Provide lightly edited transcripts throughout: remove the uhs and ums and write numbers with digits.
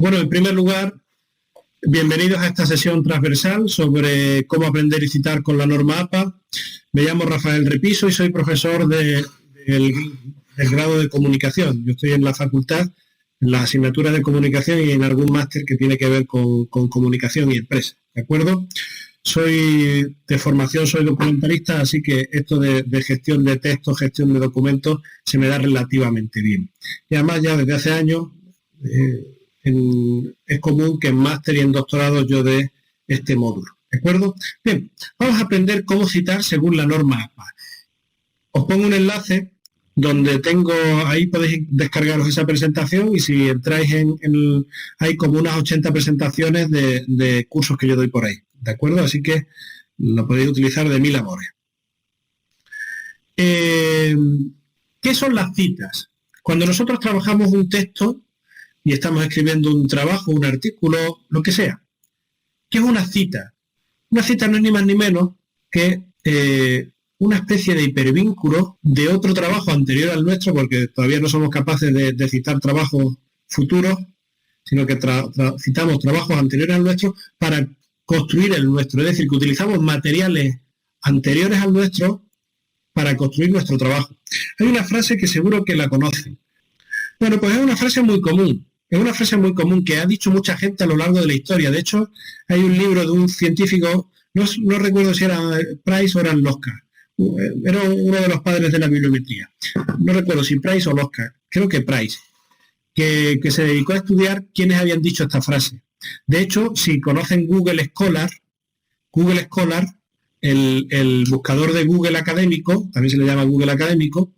Bueno, en primer lugar, bienvenidos a esta sesión transversal sobre cómo aprender y citar con la norma APA. Me llamo Rafael Repiso y soy profesor del grado de comunicación. Yo estoy en la facultad, en la asignatura de comunicación y en algún máster que tiene que ver con comunicación y empresa, ¿de acuerdo? Soy de formación, soy documentalista, así que esto de gestión de textos, gestión de documentos, se me da relativamente bien. Y además ya desde hace años es común que en máster y en doctorado yo dé este módulo, ¿de acuerdo? Bien, vamos a aprender cómo citar según la norma APA. Os pongo un enlace donde ahí podéis descargaros esa presentación y si entráis hay como unas 80 presentaciones de cursos que yo doy por ahí, ¿de acuerdo? Así que lo podéis utilizar de mil amores. ¿Qué son las citas? Cuando nosotros trabajamos un texto y estamos escribiendo un trabajo, un artículo, lo que sea, ¿qué es una cita? Una cita no es ni más ni menos que una especie de hipervínculo de otro trabajo anterior al nuestro, porque todavía no somos capaces de citar trabajos futuros, sino que citamos trabajos anteriores al nuestro para construir el nuestro. Es decir, que utilizamos materiales anteriores al nuestro para construir nuestro trabajo. Hay una frase que seguro que la conocen. Bueno, pues es una frase muy común. Es una frase muy común que ha dicho mucha gente a lo largo de la historia. De hecho, hay un libro de un científico, no recuerdo si era Price o era Loskar. Era uno de los padres de la bibliometría. No recuerdo si Price o Loskar, creo que Price, que se dedicó a estudiar quiénes habían dicho esta frase. De hecho, si conocen Google Scholar, el buscador de Google académico, también se le llama Google académico,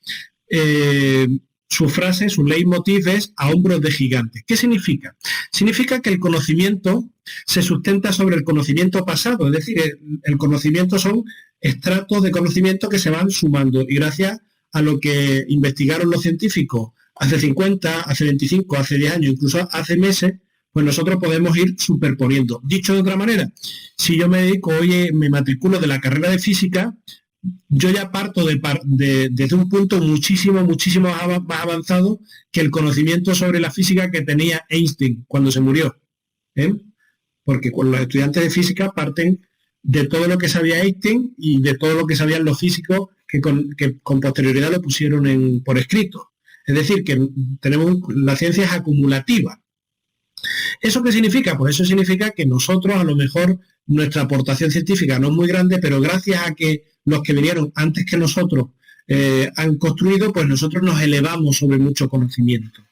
su frase, su leitmotiv es a hombros de gigantes. ¿Qué significa? Significa que el conocimiento se sustenta sobre el conocimiento pasado, es decir, el conocimiento son estratos de conocimiento que se van sumando y gracias a lo que investigaron los científicos hace 50, hace 25, hace 10 años, incluso hace meses, pues nosotros podemos ir superponiendo. Dicho de otra manera, si yo me dedico, hoy me matriculo de la carrera de física, yo ya parto desde un punto muchísimo más avanzado que el conocimiento sobre la física que tenía Einstein cuando se murió. Porque con los estudiantes de física parten de todo lo que sabía Einstein y de todo lo que sabían los físicos que con posterioridad lo pusieron por escrito. Es decir, que la ciencia es acumulativa. ¿Eso qué significa? Pues eso significa que nosotros, a lo mejor, nuestra aportación científica no es muy grande, pero gracias a que los que vinieron antes que nosotros han construido, pues nosotros nos elevamos sobre mucho conocimiento.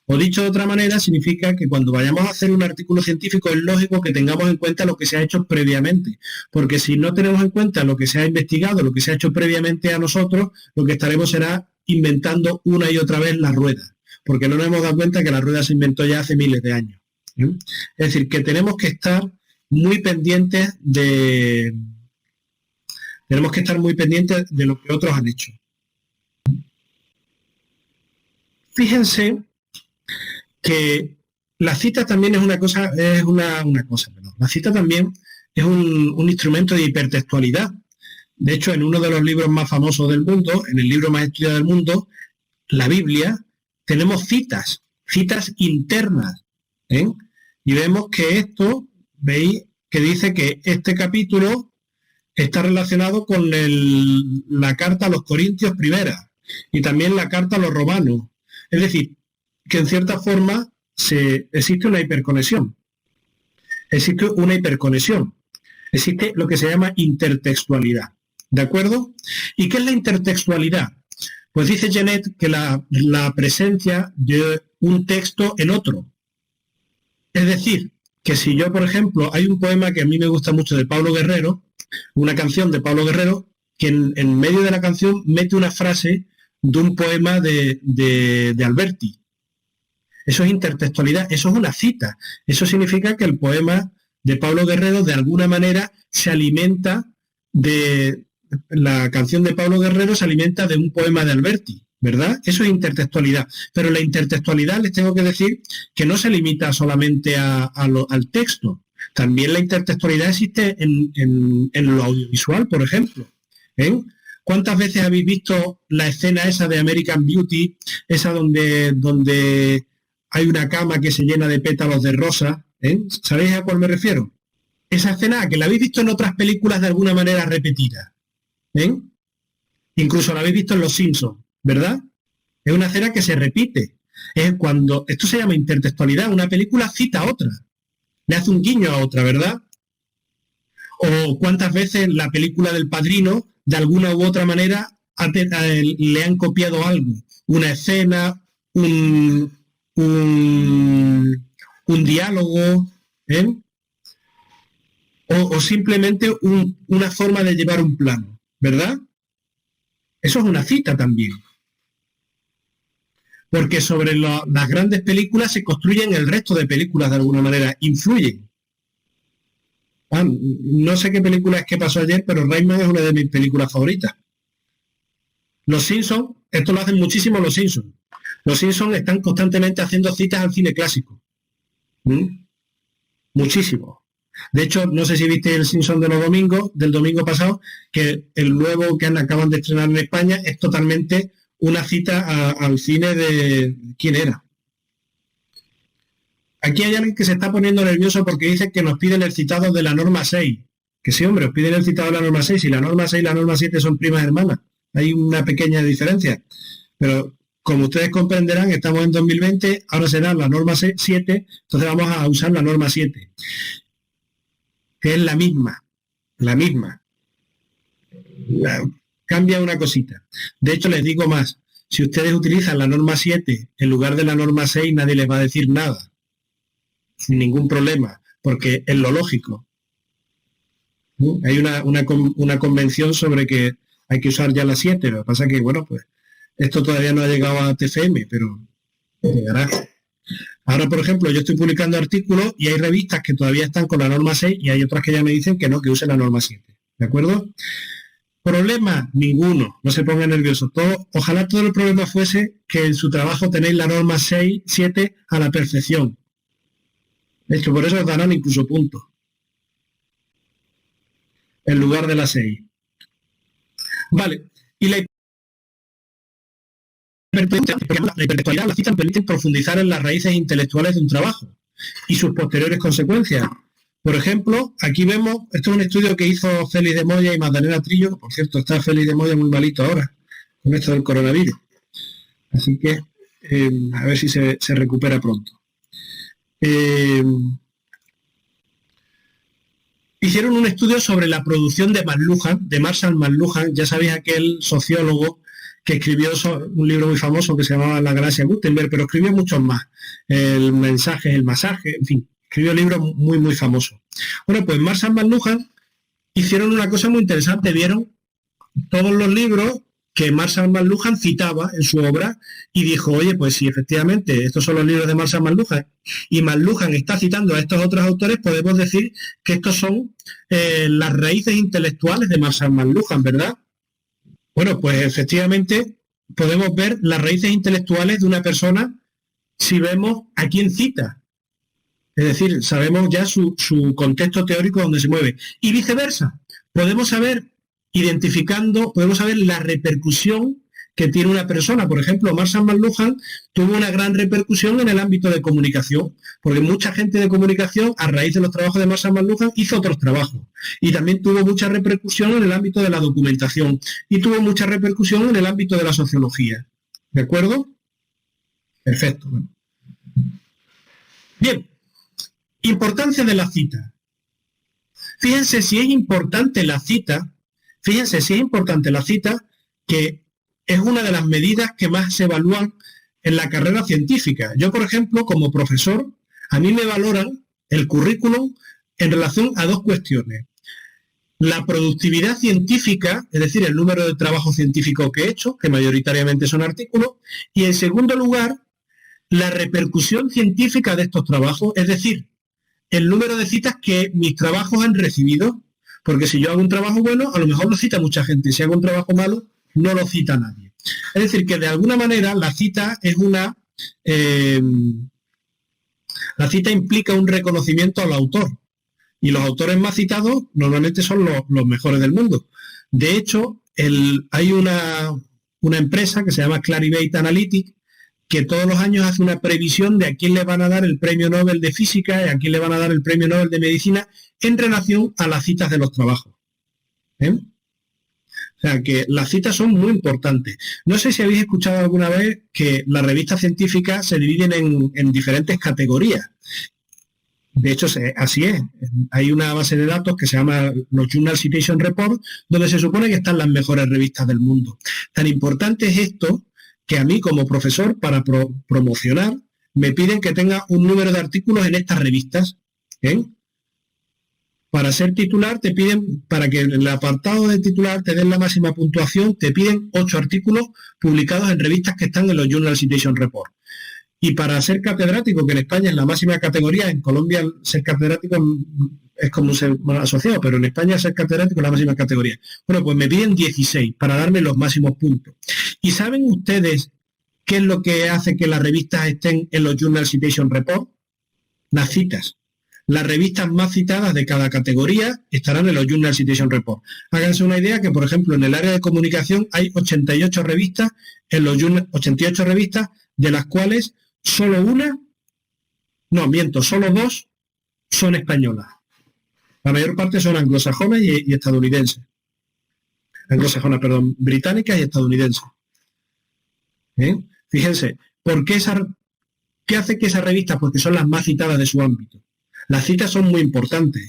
O dicho de otra manera, significa que cuando vayamos a hacer un artículo científico es lógico que tengamos en cuenta lo que se ha hecho previamente, porque si no tenemos en cuenta lo que se ha investigado, lo que se ha hecho previamente a nosotros, lo que estaremos será inventando una y otra vez la rueda, porque no nos hemos dado cuenta que la rueda se inventó ya hace miles de años. Es decir, que tenemos que estar muy pendientes de lo que otros han hecho. Fíjense que la cita también es la cita también es un instrumento de hipertextualidad. De hecho, en uno de los libros más famosos del mundo, en el libro más estudiado del mundo, la Biblia, tenemos citas internas. Y vemos que veis que dice que este capítulo está relacionado con la carta a los Corintios primera y también la carta a los romanos. Es decir, que en cierta forma existe una hiperconexión. Existe lo que se llama intertextualidad. ¿De acuerdo? ¿Y qué es la intertextualidad? Pues dice Genet que la presencia de un texto en otro. Es decir, que si yo, por ejemplo, hay un poema que a mí me gusta mucho de Pablo Guerrero, una canción de Pablo Guerrero, que en medio de la canción mete una frase de un poema de Alberti. Eso es intertextualidad, eso es una cita. Eso significa que el poema de Pablo Guerrero de alguna manera la canción de Pablo Guerrero se alimenta de un poema de Alberti, ¿verdad? Eso es intertextualidad. Pero la intertextualidad, les tengo que decir, que no se limita solamente al texto. También la intertextualidad existe en lo audiovisual, por ejemplo. ¿Cuántas veces habéis visto la escena esa de American Beauty, esa donde hay una cama que se llena de pétalos de rosa, ¿eh? ¿Sabéis a cuál me refiero? Esa escena que la habéis visto en otras películas de alguna manera repetida, ¿eh? Incluso la habéis visto en Los Simpsons, ¿verdad? Es una escena que se repite. Es cuando, esto se llama intertextualidad, una película cita a otra, le hace un guiño a otra, ¿verdad? O cuántas veces la película del Padrino, de alguna u otra manera, le han copiado algo, una escena, un diálogo, ¿eh? O simplemente una forma de llevar un plano, ¿verdad? Eso es una cita también. Porque sobre las grandes películas se construyen el resto de películas de alguna manera, influyen. No sé qué película es que pasó ayer, pero Rayman es una de mis películas favoritas. Los Simpsons, esto lo hacen muchísimo los Simpsons. Los Simpsons están constantemente haciendo citas al cine clásico. Muchísimo. De hecho, no sé si viste el Simpson de los domingos, del domingo pasado, que el nuevo que acaban de estrenar en España es totalmente una cita al cine de... ¿Quién era? Aquí hay alguien que se está poniendo nervioso porque dice que nos piden el citado de la norma 6. Que sí, hombre, os piden el citado de la norma 6. Y la norma 6 y la norma 7 son primas hermanas. Hay una pequeña diferencia. Pero como ustedes comprenderán, estamos en 2020, ahora será la norma 7, entonces vamos a usar la norma 7. Que es la misma. Cambia una cosita. De hecho, les digo más. Si ustedes utilizan la norma 7 en lugar de la norma 6, nadie les va a decir nada. Sin ningún problema, porque es lo lógico. Hay una convención sobre que hay que usar ya la 7. Lo que pasa es que, bueno, pues esto todavía no ha llegado a TFM, pero llegará. Ahora, por ejemplo, yo estoy publicando artículos y hay revistas que todavía están con la norma 6 y hay otras que ya me dicen que no, que use la norma 7. ¿De acuerdo? Problema ninguno, no se pongan nerviosos. Ojalá todo el problema fuese que en su trabajo tenéis la norma 6, 7 a la perfección. De hecho, por eso os darán incluso puntos en lugar de la 6. Vale, y la hipertextualidad, la cita permite profundizar en las raíces intelectuales de un trabajo y sus posteriores consecuencias. Por ejemplo, aquí vemos, esto es un estudio que hizo Félix de Moya y Magdalena Trillo. Por cierto, está Félix de Moya muy malito ahora con esto del coronavirus. Así que a ver si se recupera pronto. Hicieron un estudio sobre la producción de McLuhan, de Marshall McLuhan. Ya sabéis, aquel sociólogo que escribió un libro muy famoso que se llamaba La galaxia Gutenberg, pero escribió muchos más. El mensaje, el masaje, en fin. Escribió libros muy, muy famosos. Bueno, pues Marshall McLuhan hicieron una cosa muy interesante. Vieron todos los libros que Marshall McLuhan citaba en su obra y dijo, oye, pues si efectivamente estos son los libros de Marshall McLuhan y McLuhan está citando a estos otros autores, podemos decir que estos son las raíces intelectuales de Marshall McLuhan, ¿verdad? Bueno, pues efectivamente podemos ver las raíces intelectuales de una persona si vemos a quién cita. Es decir, sabemos ya su contexto teórico donde se mueve. Y viceversa, podemos saber la repercusión que tiene una persona. Por ejemplo, Marshall McLuhan tuvo una gran repercusión en el ámbito de comunicación, porque mucha gente de comunicación, a raíz de los trabajos de Marshall McLuhan, hizo otros trabajos. Y también tuvo mucha repercusión en el ámbito de la documentación. Y tuvo mucha repercusión en el ámbito de la sociología. ¿De acuerdo? Perfecto. Bueno. Bien. Importancia de la cita. Fíjense si es importante la cita, que es una de las medidas que más se evalúan en la carrera científica. Yo, por ejemplo, como profesor, a mí me valoran el currículum en relación a dos cuestiones. La productividad científica, es decir, el número de trabajos científicos que he hecho, que mayoritariamente son artículos, y en segundo lugar, la repercusión científica de estos trabajos, es decir, el número de citas que mis trabajos han recibido, porque si yo hago un trabajo bueno, a lo mejor lo cita mucha gente, si hago un trabajo malo, no lo cita nadie. Es decir, que de alguna manera la cita es la cita implica un reconocimiento al autor, y los autores más citados normalmente son los mejores del mundo. De hecho, hay una empresa que se llama Clarivate Analytics, que todos los años hace una previsión de a quién le van a dar el premio Nobel de Física y a quién le van a dar el premio Nobel de Medicina en relación a las citas de los trabajos. ¿Eh? O sea, que las citas son muy importantes. No sé si habéis escuchado alguna vez que las revistas científicas se dividen en diferentes categorías. De hecho, así es. Hay una base de datos que se llama los Journal Citation Report, donde se supone que están las mejores revistas del mundo. Tan importante es esto que a mí como profesor, para promocionar, me piden que tenga un número de artículos en estas revistas. ¿Eh? Para ser titular te piden, para que en el apartado de titular te den la máxima puntuación, te piden 8 artículos publicados en revistas que están en los Journal Citation Report. Y para ser catedrático, que en España es la máxima categoría, en Colombia ser catedrático es como un ser asociado, pero en España ser catedrático es la máxima categoría. Bueno, pues me piden 16 para darme los máximos puntos. ¿Y saben ustedes qué es lo que hace que las revistas estén en los Journal Citation Report? Las citas. Las revistas más citadas de cada categoría estarán en los Journal Citation Report. Háganse una idea que, por ejemplo, en el área de comunicación hay 88 revistas, en los 88 revistas, de las cuales solo dos son españolas. La mayor parte son anglosajonas y estadounidenses. Anglosajonas, perdón, británicas y estadounidenses. Fíjense, ¿qué hace que esas revistas? Porque son las más citadas de su ámbito. Las citas son muy importantes,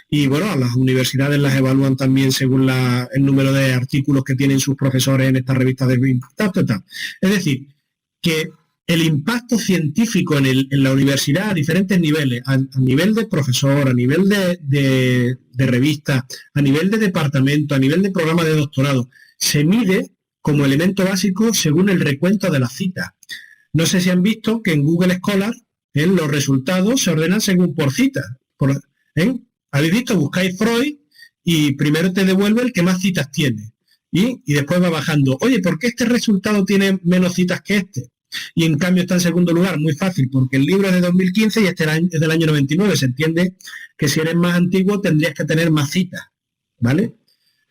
y bueno, las universidades las evalúan también según el número de artículos que tienen sus profesores en estas revistas de impacto. Es decir, que el impacto científico en la universidad a diferentes niveles, a nivel de profesor, a nivel de revista, a nivel de departamento, a nivel de programa de doctorado, se mide como elemento básico según el recuento de las citas. No sé si han visto que en Google Scholar los resultados se ordenan según por cita. ¿Habéis visto? Buscáis Freud y primero te devuelve el que más citas tiene. Y después va bajando. Oye, ¿por qué este resultado tiene menos citas que este? Y en cambio está en segundo lugar. Muy fácil, porque el libro es de 2015 y este es del año 99. Se entiende que si eres más antiguo tendrías que tener más citas, ¿vale?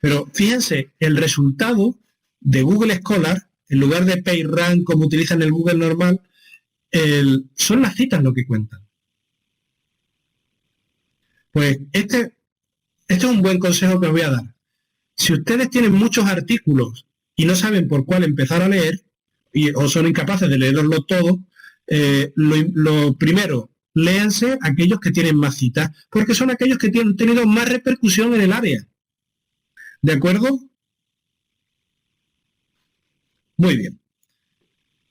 Pero fíjense, el resultado de Google Scholar, en lugar de PageRank como utilizan el Google normal, son las citas lo que cuentan. Pues este es un buen consejo que os voy a dar. Si ustedes tienen muchos artículos y no saben por cuál empezar a leer, o son incapaces de leerlos todos, lo primero, léanse aquellos que tienen más citas, porque son aquellos que tienen tenido más repercusión en el área. ¿De acuerdo? Muy bien.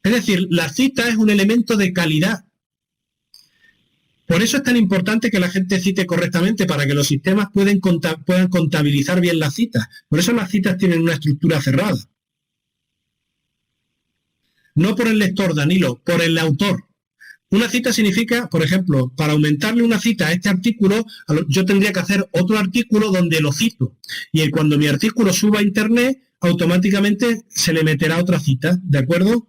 Es decir, la cita es un elemento de calidad. Por eso es tan importante que la gente cite correctamente, para que los sistemas puedan contabilizar bien las citas. Por eso las citas tienen una estructura cerrada. No por el lector, Danilo, por el autor. Una cita significa, por ejemplo, para aumentarle una cita a este artículo, yo tendría que hacer otro artículo donde lo cito. Y cuando mi artículo suba a Internet, automáticamente se le meterá otra cita. ¿De acuerdo?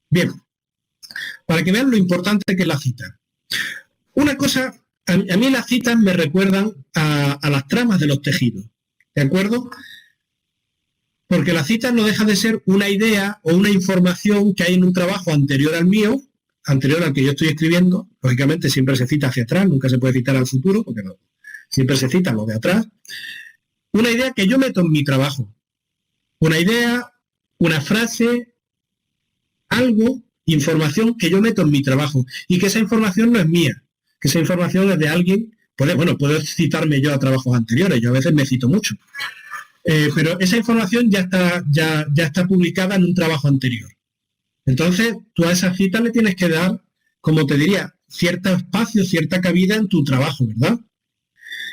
Bien. Para que vean lo importante que es la cita. Una cosa, a mí las citas me recuerdan a las tramas de los tejidos. ¿De acuerdo? Porque la cita no deja de ser una idea o una información que hay en un trabajo anterior al mío, anterior al que yo estoy escribiendo. Lógicamente siempre se cita hacia atrás, nunca se puede citar al futuro, porque no, siempre se cita lo de atrás. Una idea que yo meto en mi trabajo. Una idea, una frase, algo, información que yo meto en mi trabajo. Y que esa información no es mía, que esa información es de alguien. Puedo citarme yo a trabajos anteriores, yo a veces me cito mucho. Pero esa información ya está publicada en un trabajo anterior. Entonces, tú a esa cita le tienes que dar, como te diría, cierto espacio, cierta cabida en tu trabajo, ¿verdad?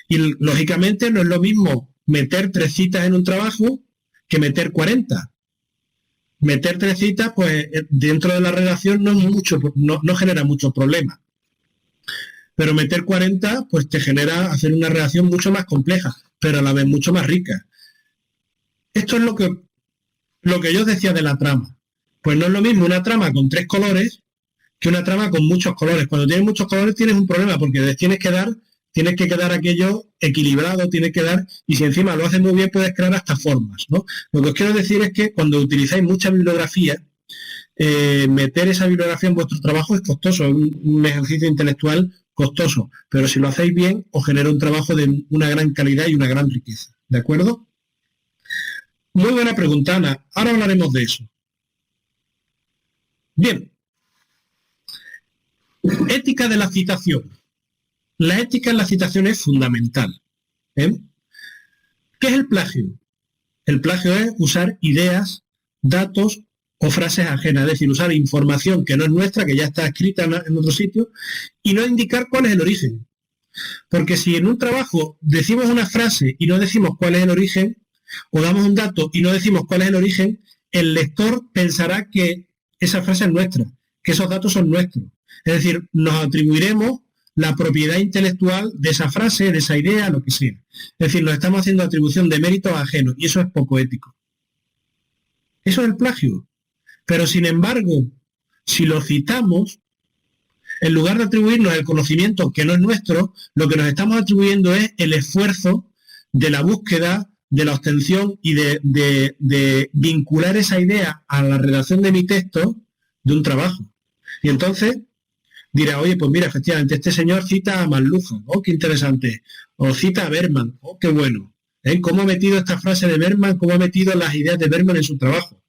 Y lógicamente no es lo mismo meter 3 citas en un trabajo que meter 40. Meter 3 citas, pues dentro de la redacción no genera mucho problema. Pero meter 40, pues te genera hacer una redacción mucho más compleja, pero a la vez mucho más rica. Esto es lo que yo os decía de la trama. Pues no es lo mismo una trama con 3 colores que una trama con muchos colores. Cuando tienes muchos colores tienes un problema, porque tienes que quedar aquello equilibrado, y si encima lo haces muy bien puedes crear hasta formas, ¿no? Lo que os quiero decir es que cuando utilizáis mucha bibliografía, meter esa bibliografía en vuestro trabajo es costoso, es un ejercicio intelectual costoso, pero si lo hacéis bien, os genera un trabajo de una gran calidad y una gran riqueza. ¿De acuerdo? Muy buena pregunta, Ana. Ahora hablaremos de eso. Bien. Ética de la citación. La ética en la citación es fundamental. ¿Eh? ¿Qué es el plagio? El plagio es usar ideas, datos o frases ajenas, es decir, usar información que no es nuestra, que ya está escrita en otro sitio, y no indicar cuál es el origen. Porque si en un trabajo decimos una frase y no decimos cuál es el origen, o damos un dato y no decimos cuál es el origen, el lector pensará que esa frase es nuestra, que esos datos son nuestros. Es decir, nos atribuiremos la propiedad intelectual de esa frase, de esa idea, lo que sea. Es decir, nos estamos haciendo atribución de méritos ajenos y eso es poco ético. Eso es el plagio. Pero, sin embargo, si lo citamos, en lugar de atribuirnos el conocimiento que no es nuestro, lo que nos estamos atribuyendo es el esfuerzo de la búsqueda, de la obtención y de vincular esa idea a la redacción de mi texto de un trabajo. Y entonces dirá, oye, pues mira, efectivamente, este señor cita a McLuhan, oh, qué interesante, o cita a Berman, oh, qué bueno. ¿Cómo ha metido esta frase de Berman, cómo ha metido las ideas de Berman en su trabajo?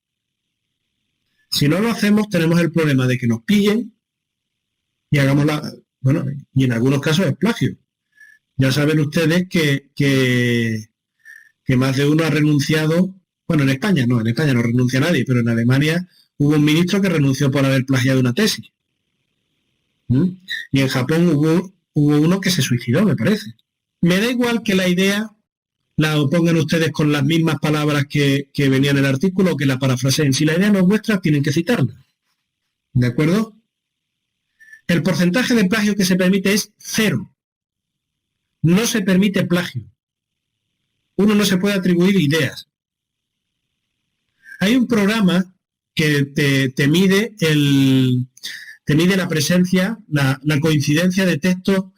Si no lo hacemos, tenemos el problema de que nos pillen y hagamos bueno, y en algunos casos es plagio. Ya saben ustedes que más de uno ha renunciado, bueno, en España no renuncia nadie, pero en Alemania hubo un ministro que renunció por haber plagiado una tesis. Y en Japón hubo uno que se suicidó, me parece. Me da igual que la idea la pongan ustedes con las mismas palabras que venían en el artículo o que la parafraseen. Si la idea no es vuestra, tienen que citarla. ¿De acuerdo? El porcentaje de plagio que se permite es 0. No se permite plagio. Uno no se puede atribuir ideas. Hay un programa que te mide la presencia, la coincidencia de texto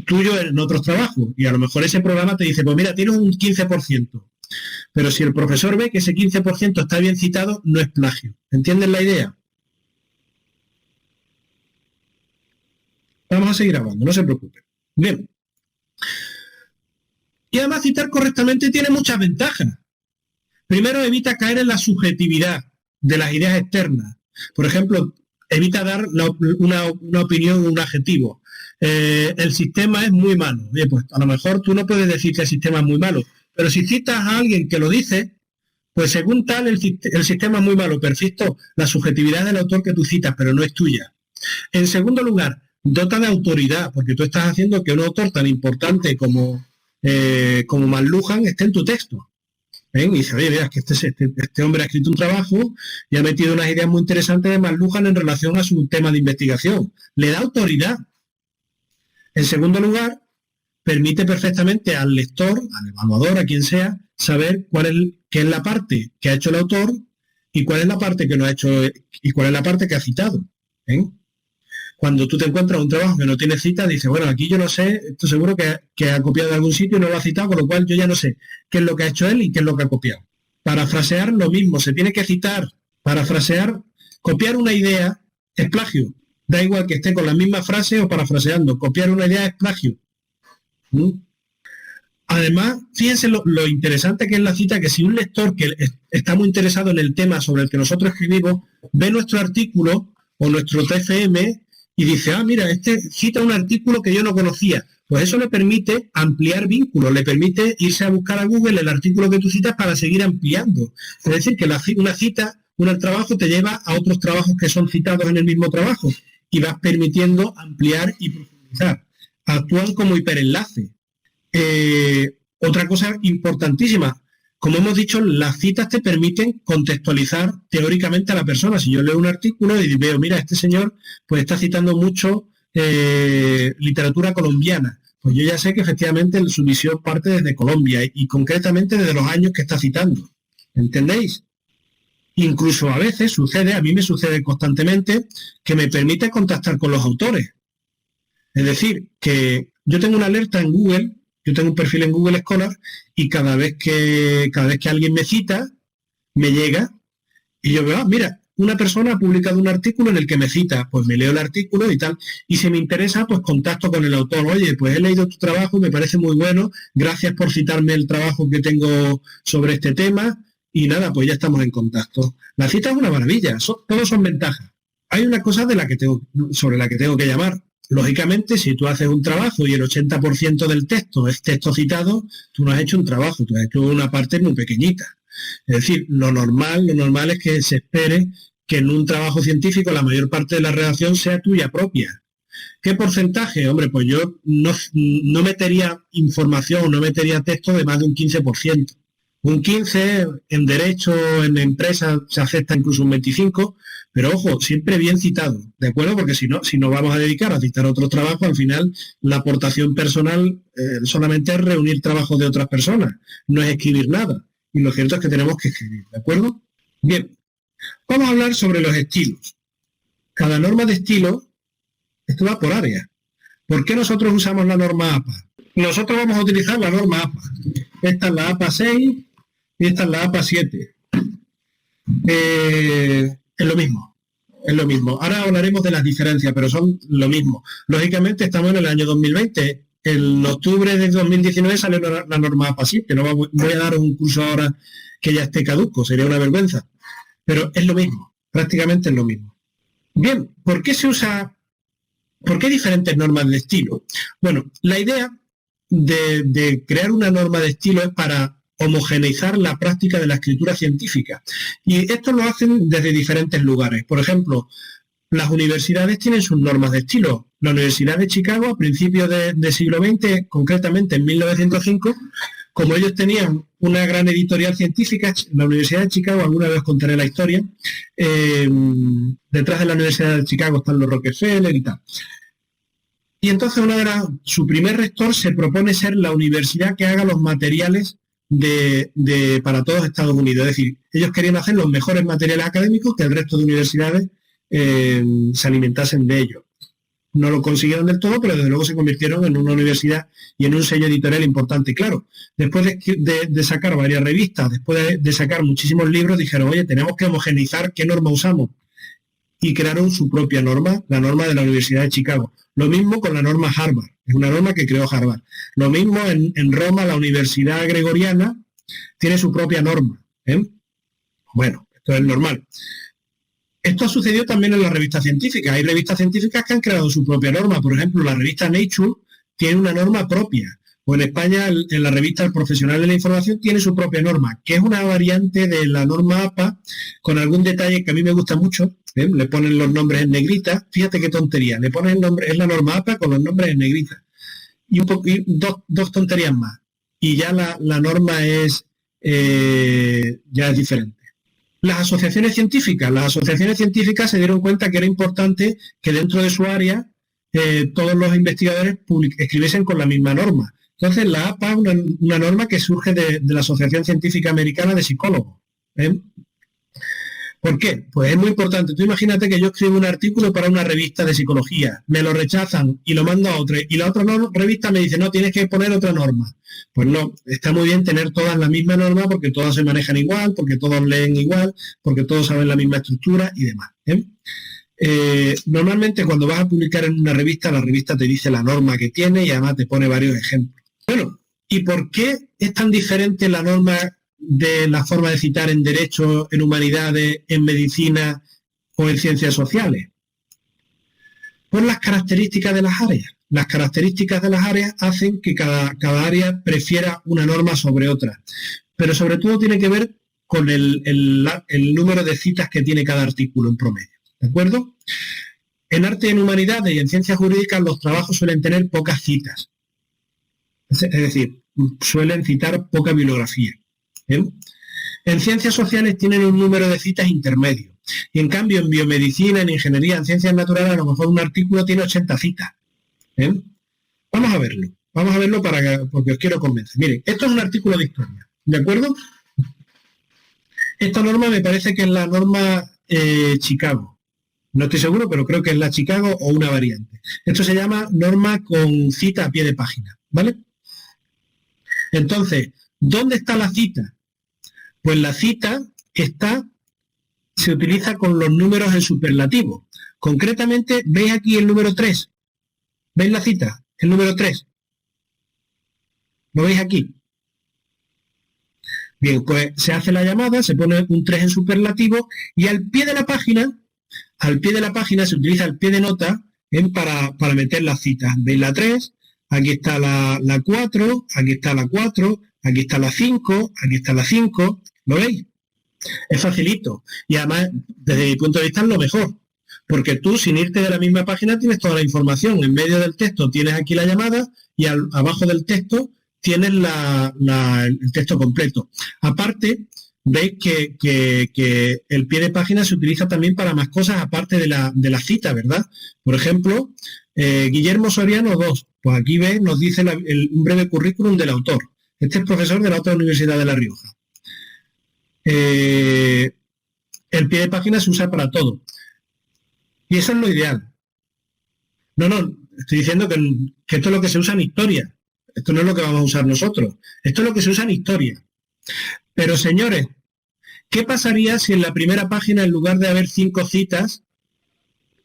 tuyo en otros trabajos. Y a lo mejor ese programa te dice, pues mira, tienes un 15%. Pero si el profesor ve que ese 15% está bien citado, no es plagio. ¿Entienden la idea? Vamos a seguir hablando, no se preocupen. Bien. Y además citar correctamente tiene muchas ventajas. Primero, evita caer en la subjetividad de las ideas externas. Por ejemplo, evita dar una opinión, un adjetivo. El sistema es muy malo. Oye, pues a lo mejor tú no puedes decir que el sistema es muy malo, pero si citas a alguien que lo dice, pues según tal el sistema es muy malo. Perfecto, la subjetividad del autor que tú citas, pero no es tuya. En segundo lugar, dota de autoridad, porque tú estás haciendo que un autor tan importante como McLuhan esté en tu texto. Y dice, oye, mira, que este hombre ha escrito un trabajo y ha metido unas ideas muy interesantes de McLuhan en relación a su tema de investigación. Le da autoridad. En segundo lugar, permite perfectamente al lector, al evaluador, a quien sea, saber qué es la parte que ha hecho el autor y cuál es la parte que no ha hecho y cuál es la parte que ha citado. Cuando tú te encuentras un trabajo que no tiene cita, dices, bueno, aquí yo no sé, esto seguro que ha copiado de algún sitio y no lo ha citado, con lo cual yo ya no sé qué es lo que ha hecho él y qué es lo que ha copiado. Parafrasear lo mismo, se tiene que citar. Parafrasear, copiar una idea es plagio. Da igual que esté con la misma frase o parafraseando. Copiar una idea es plagio. Además, fíjense lo interesante que es la cita, que si un lector que está muy interesado en el tema sobre el que nosotros escribimos, ve nuestro artículo o nuestro TFM y dice, mira, este cita un artículo que yo no conocía. Pues eso le permite ampliar vínculos, le permite irse a buscar a Google el artículo que tú citas para seguir ampliando. Es decir, que una cita, un trabajo te lleva a otros trabajos que son citados en el mismo trabajo y vas permitiendo ampliar y profundizar. Actúan como hiperenlace. Otra cosa importantísima, como hemos dicho, las citas te permiten contextualizar teóricamente a la persona. Si yo leo un artículo y veo, mira, este señor pues está citando mucho literatura colombiana, pues yo ya sé que efectivamente su visión parte desde Colombia y concretamente desde los años que está citando. ¿Entendéis? Incluso a veces sucede, a mí me sucede constantemente, que me permite contactar con los autores. Es decir, que yo tengo una alerta en Google, yo tengo un perfil en Google Scholar y cada vez que alguien me cita, me llega y yo veo, mira, una persona ha publicado un artículo en el que me cita, pues me leo el artículo y tal, y si me interesa, pues contacto con el autor. Oye, pues he leído tu trabajo, me parece muy bueno, gracias por citarme el trabajo que tengo sobre este tema, y nada, pues ya estamos en contacto. La cita es una maravilla, todos son ventajas. Hay una cosa sobre la que tengo que llamar. Lógicamente, si tú haces un trabajo y el 80% del texto es texto citado, tú no has hecho un trabajo, tú has hecho una parte muy pequeñita. Es decir, lo normal es que se espere que en un trabajo científico la mayor parte de la redacción sea tuya propia. ¿Qué porcentaje? Hombre, pues yo no metería información, no metería texto de más de un 15%. Un 15%, en derecho, en empresas se acepta incluso un 25%, pero ojo, siempre bien citado, ¿de acuerdo? Porque si no vamos a dedicar a citar otros trabajos, al final la aportación personal solamente es reunir trabajos de otras personas, no es escribir nada. Y lo cierto es que tenemos que escribir, ¿de acuerdo? Bien, vamos a hablar sobre los estilos. Cada norma de estilo, esto va por área. ¿Por qué nosotros usamos la norma APA? Nosotros vamos a utilizar la norma APA. Esta es la APA 6 y esta es la APA 7. Es lo mismo. Ahora hablaremos de las diferencias, pero son lo mismo. Lógicamente estamos en el año 2020. En octubre de 2019 salió la norma APA 7. No voy a dar un curso ahora que ya esté caduco, sería una vergüenza. Pero es lo mismo, prácticamente es lo mismo. Bien, ¿por qué hay diferentes normas de estilo? Bueno, la idea de crear una norma de estilo es para homogeneizar la práctica de la escritura científica. Y esto lo hacen desde diferentes lugares. Por ejemplo, las universidades tienen sus normas de estilo. La Universidad de Chicago, a principios del siglo XX, concretamente en 1905, como ellos tenían una gran editorial científica, la Universidad de Chicago, alguna vez contaré la historia, detrás de la Universidad de Chicago están los Rockefeller y tal. Y entonces su primer rector se propone ser la universidad que haga los materiales para todos Estados Unidos. Es decir, ellos querían hacer los mejores materiales académicos que el resto de universidades se alimentasen de ellos. No lo consiguieron del todo, pero desde luego se convirtieron en una universidad y en un sello editorial importante. Claro, después de sacar varias revistas, después de sacar muchísimos libros, dijeron, oye, tenemos que homogeneizar qué norma usamos. Y crearon su propia norma, la norma de la Universidad de Chicago. Lo mismo con la norma Harvard, es una norma que creó Harvard. Lo mismo en Roma, la Universidad Gregoriana tiene su propia norma. Bueno, esto es normal. Esto ha sucedido también en las revistas científicas. Hay revistas científicas que han creado su propia norma. Por ejemplo, la revista Nature tiene una norma propia. O en España, en la revista El Profesional de la Información tiene su propia norma, que es una variante de la norma APA, con algún detalle que a mí me gusta mucho. Le ponen los nombres en negrita. Fíjate qué tontería. Le ponen el nombre, es la norma APA con los nombres en negrita. Y dos tonterías más. Y ya la norma ya es diferente. Las asociaciones científicas se dieron cuenta que era importante que dentro de su área todos los investigadores escribiesen con la misma norma. Entonces la APA es una norma que surge de la Asociación Científica Americana de Psicólogos. ¿Por qué? Pues es muy importante. Tú imagínate que yo escribo un artículo para una revista de psicología, me lo rechazan y lo mando a otra, y la otra revista me dice, no, tienes que poner otra norma. Pues no, está muy bien tener todas la misma norma porque todas se manejan igual, porque todos leen igual, porque todos saben la misma estructura y demás. Normalmente cuando vas a publicar en una revista, la revista te dice la norma que tiene y además te pone varios ejemplos. Bueno, ¿y por qué es tan diferente la norma de la forma de citar en Derecho, en Humanidades, en Medicina o en Ciencias Sociales? Por las características de las áreas. Las características de las áreas hacen que cada área prefiera una norma sobre otra. Pero sobre todo tiene que ver con el número de citas que tiene cada artículo en promedio. ¿De acuerdo? En arte, en humanidades y en ciencias jurídicas los trabajos suelen tener pocas citas. Es decir, suelen citar poca bibliografía. En ciencias sociales tienen un número de citas intermedio. Y en cambio en biomedicina, en ingeniería, en ciencias naturales, a lo mejor un artículo tiene 80 citas. Vamos a verlo porque os quiero convencer. Miren, esto es un artículo de historia, ¿de acuerdo? Esta norma me parece que es la norma Chicago. No estoy seguro, pero creo que es la Chicago o una variante. Esto se llama norma con cita a pie de página, ¿vale? Entonces, ¿dónde está la cita? Pues la cita está se utiliza con los números en superlativo. Concretamente, ¿veis aquí el número 3? ¿Veis la cita? El número 3. ¿Lo veis aquí? Bien, pues se hace la llamada, se pone un 3 en superlativo y al pie de la página se utiliza el pie de nota para meter las citas. ¿Veis la 3? Aquí está la 4, aquí está la 4, aquí está la 5, aquí está la 5. ¿Lo veis? Es facilito. Y además, desde mi punto de vista, es lo mejor. Porque tú, sin irte de la misma página, tienes toda la información. En medio del texto tienes aquí la llamada y abajo del texto tienes el texto completo. Aparte, veis que el pie de página se utiliza también para más cosas aparte de la cita, ¿verdad? Por ejemplo, Guillermo Soriano 2. Pues aquí veis, nos dice un breve currículum del autor. Este es profesor de la otra Universidad de La Rioja. El pie de página se usa para todo. Y eso es lo ideal. No, estoy diciendo que esto es lo que se usa en historia. Esto no es lo que vamos a usar nosotros. Esto es lo que se usa en historia. Pero, señores, ¿qué pasaría si en la primera página, en lugar de haber 5 citas,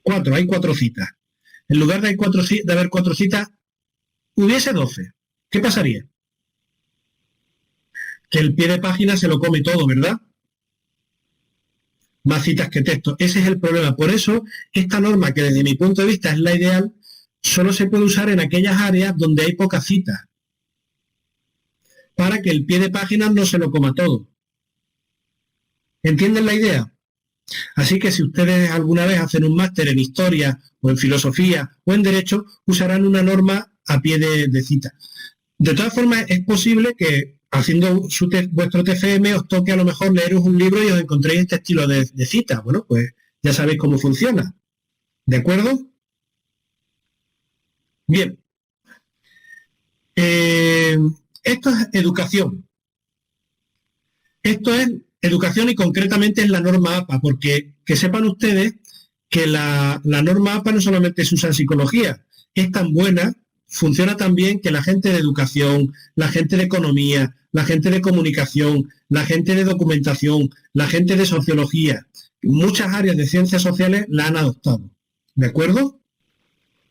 hay 4 citas? En lugar de haber 4 citas, hubiese 12. ¿Qué pasaría? Que el pie de página se lo come todo, ¿verdad? Más citas que texto. Ese es el problema. Por eso, esta norma, que desde mi punto de vista es la ideal, solo se puede usar en aquellas áreas donde hay pocas citas, para que el pie de página no se lo coma todo. ¿Entienden la idea? Así que si ustedes alguna vez hacen un máster en historia o en filosofía o en derecho, usarán una norma a pie de cita. De todas formas, es posible que haciendo vuestro TFM os toque a lo mejor leeros un libro y os encontréis este estilo de cita. Bueno, pues ya sabéis cómo funciona. ¿De acuerdo? Bien. Esto es educación. Esto es educación y concretamente es la norma APA, porque que sepan ustedes que la norma APA no solamente se usa en psicología, es tan buena, funciona tan bien que la gente de educación, la gente de economía, la gente de comunicación, la gente de documentación, la gente de sociología, muchas áreas de ciencias sociales la han adoptado. ¿De acuerdo?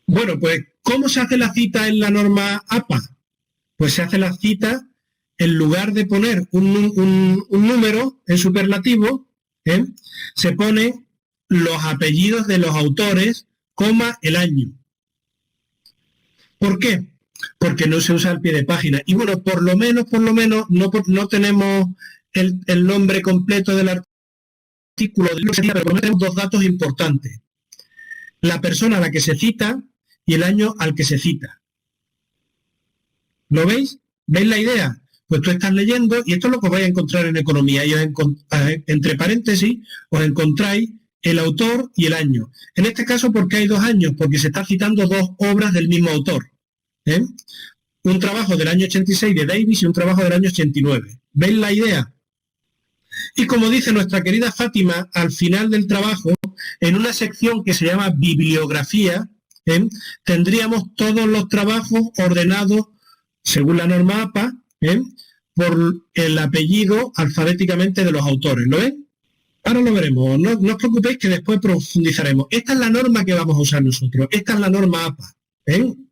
Bueno, pues, ¿cómo se hace la cita en la norma APA? Pues se hace la cita en lugar de poner un número en superlativo, se pone los apellidos de los autores, coma, el año. ¿Por qué? Porque no se usa el pie de página. Y bueno, por lo menos, no tenemos el nombre completo del artículo, pero por lo menos tenemos 2 datos importantes. La persona a la que se cita y el año al que se cita. ¿Lo veis? ¿Veis la idea? Pues tú estás leyendo, y esto es lo que os vais a encontrar en economía, y entre paréntesis os encontráis el autor y el año. En este caso, ¿por qué hay 2 años? Porque se está citando 2 obras del mismo autor. Un trabajo del año 86 de Davis y un trabajo del año 89. ¿Veis la idea? Y como dice nuestra querida Fátima, al final del trabajo, en una sección que se llama bibliografía, tendríamos todos los trabajos ordenados según la norma APA, por el apellido alfabéticamente de los autores. ¿Lo ven? Ahora lo veremos. No os preocupéis que después profundizaremos. Esta es la norma que vamos a usar nosotros. Esta es la norma APA.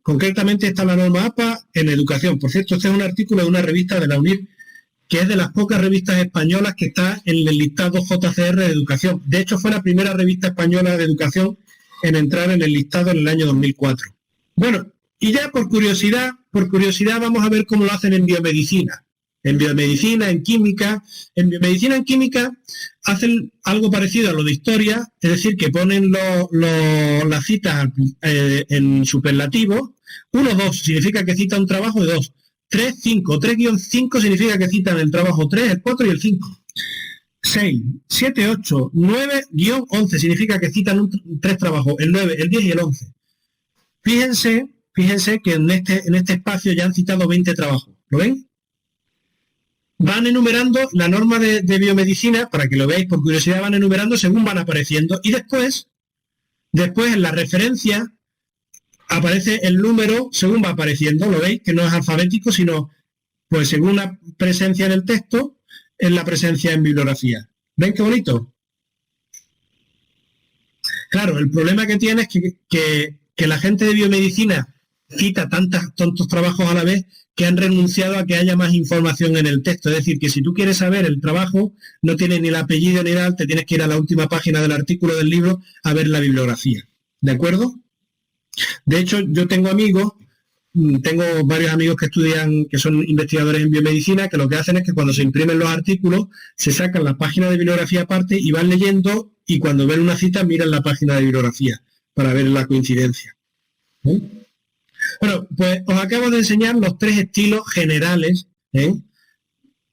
Concretamente esta es la norma APA en educación. Por cierto, este es un artículo de una revista de la UNIR, que es de las pocas revistas españolas que está en el listado JCR de educación. De hecho, fue la primera revista española de educación en entrar en el listado en el año 2004. Bueno, y ya por curiosidad vamos a ver cómo lo hacen en biomedicina. En biomedicina, en química. En biomedicina, en química, hacen algo parecido a lo de historia, es decir, que ponen las citas en superlativo. 1, 2 significa que cita un trabajo de 2. 3, 5. 3-5 significa que citan el trabajo 3, el 4 y el 5. 6, 7, 8, 9-11 significa que citan 3 trabajos, el 9, el 10 y el 11. Fíjense que en este espacio ya han citado 20 trabajos. ¿Lo ven? Van enumerando la norma de biomedicina, para que lo veáis por curiosidad, van enumerando según van apareciendo. Y después en la referencia aparece el número según va apareciendo. ¿Lo veis? Que no es alfabético, sino pues según la presencia en el texto, es la presencia en bibliografía. ¿Ven qué bonito? Claro, el problema que tiene es que la gente de biomedicina cita tantos trabajos a la vez que han renunciado a que haya más información en el texto. Es decir, que si tú quieres saber el trabajo, no tienes ni el apellido ni nada, te tienes que ir a la última página del artículo del libro a ver la bibliografía. ¿De acuerdo? De hecho, yo tengo varios amigos que son investigadores en biomedicina, que lo que hacen es que cuando se imprimen los artículos, se sacan la página de bibliografía aparte y van leyendo, y cuando ven una cita miran la página de bibliografía para ver la coincidencia. ¿Sí? Bueno, pues os acabo de enseñar los 3 estilos generales.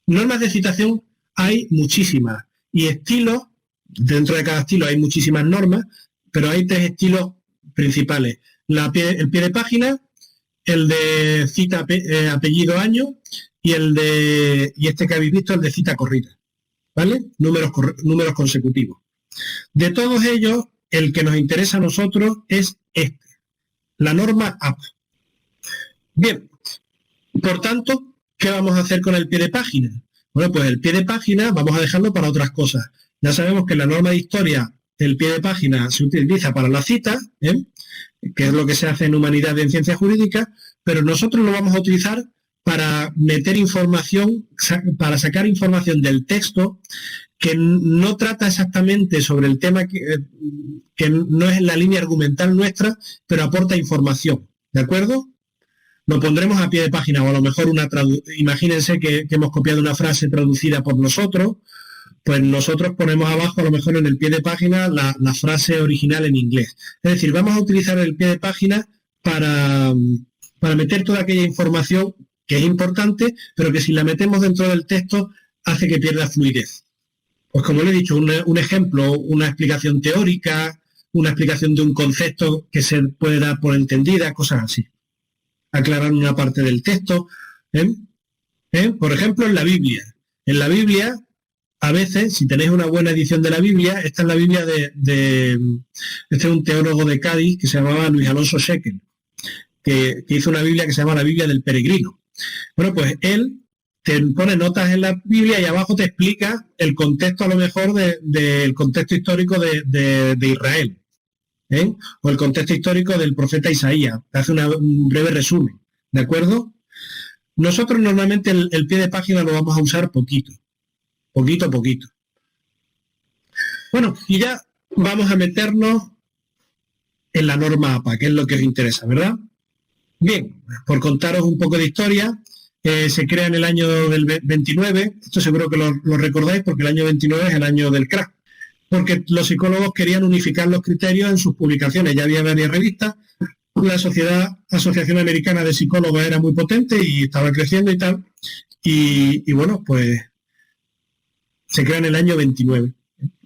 Normas de citación hay muchísimas, y estilos, dentro de cada estilo hay muchísimas normas, pero hay 3 estilos principales. El pie de página, el de cita, apellido, año, y este que habéis visto, el de cita corrida, ¿vale? Números consecutivos. De todos ellos, el que nos interesa a nosotros es la norma APA. Bien, por tanto, ¿qué vamos a hacer con el pie de página? Bueno, pues el pie de página vamos a dejarlo para otras cosas. Ya sabemos que en la norma de historia el pie de página se utiliza para la cita, que es lo que se hace en humanidades y en ciencias jurídicas, pero nosotros lo vamos a utilizar para meter información, para sacar información del texto que no trata exactamente sobre el tema, que no es la línea argumental nuestra, pero aporta información, ¿de acuerdo? Lo pondremos a pie de página, o a lo mejor imagínense que hemos copiado una frase traducida por nosotros, pues nosotros ponemos abajo, a lo mejor en el pie de página, la frase original en inglés. Es decir, vamos a utilizar el pie de página para meter toda aquella información que es importante, pero que si la metemos dentro del texto hace que pierda fluidez. Pues como le he dicho, un ejemplo, una explicación teórica, una explicación de un concepto que se puede dar por entendida, cosas así. Aclarar una parte del texto. Por ejemplo, en la Biblia. En la Biblia, a veces, si tenéis una buena edición de la Biblia, esta es la Biblia este es un teólogo de Cádiz que se llamaba Luis Alonso Shekel, que hizo una Biblia que se llama la Biblia del Peregrino. Bueno, pues él te pone notas en la Biblia y abajo te explica el contexto, a lo mejor, del contexto histórico de Israel. O el contexto histórico del profeta Isaías. Te hace un breve resumen. ¿De acuerdo? Nosotros normalmente el pie de página lo vamos a usar poquito. Poquito. Bueno, y ya vamos a meternos en la norma APA, que es lo que os interesa, ¿verdad? Bien, por contaros un poco de historia, se crea en el año del 29, esto seguro que lo recordáis porque el año 29 es el año del crack, porque los psicólogos querían unificar los criterios en sus publicaciones. Ya había varias revistas, la Asociación Americana de Psicólogos era muy potente y estaba creciendo y tal, y bueno, pues se crea en el año 29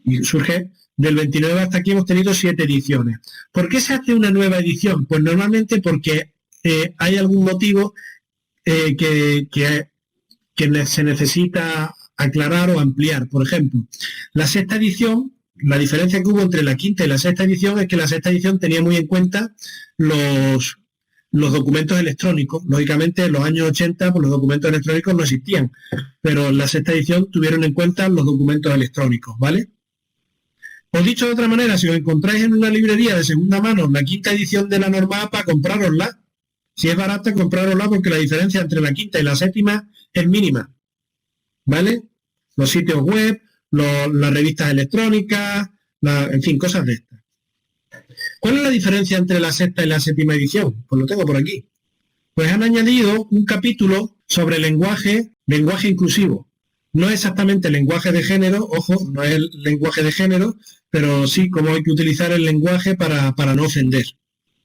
y surge del 29 hasta aquí. Hemos tenido 7 ediciones. ¿Por qué se hace una nueva edición? Pues normalmente porque hay algún motivo que se necesita aclarar o ampliar. Por ejemplo, la 6ª edición, la diferencia que hubo entre la 5ª y la 6ª edición es que la 6ª edición tenía muy en cuenta los documentos electrónicos. Lógicamente, en los años 80 pues, los documentos electrónicos no existían, pero en la 6ª edición tuvieron en cuenta los documentos electrónicos, ¿vale? Os dicho de otra manera, si os encontráis en una librería de segunda mano la 5ª edición de la norma APA, comprárosla. Si es barata, comprárosla, porque la diferencia entre la 5ª y la 7ª es mínima, ¿vale? Los sitios web, las revistas electrónicas, en fin, cosas de estas. ¿Cuál es la diferencia entre la 6ª y la 7ª edición? Pues lo tengo por aquí. Pues han añadido un capítulo sobre lenguaje inclusivo. No es exactamente lenguaje de género, ojo, no es el lenguaje de género, pero sí cómo hay que utilizar el lenguaje para no ofender.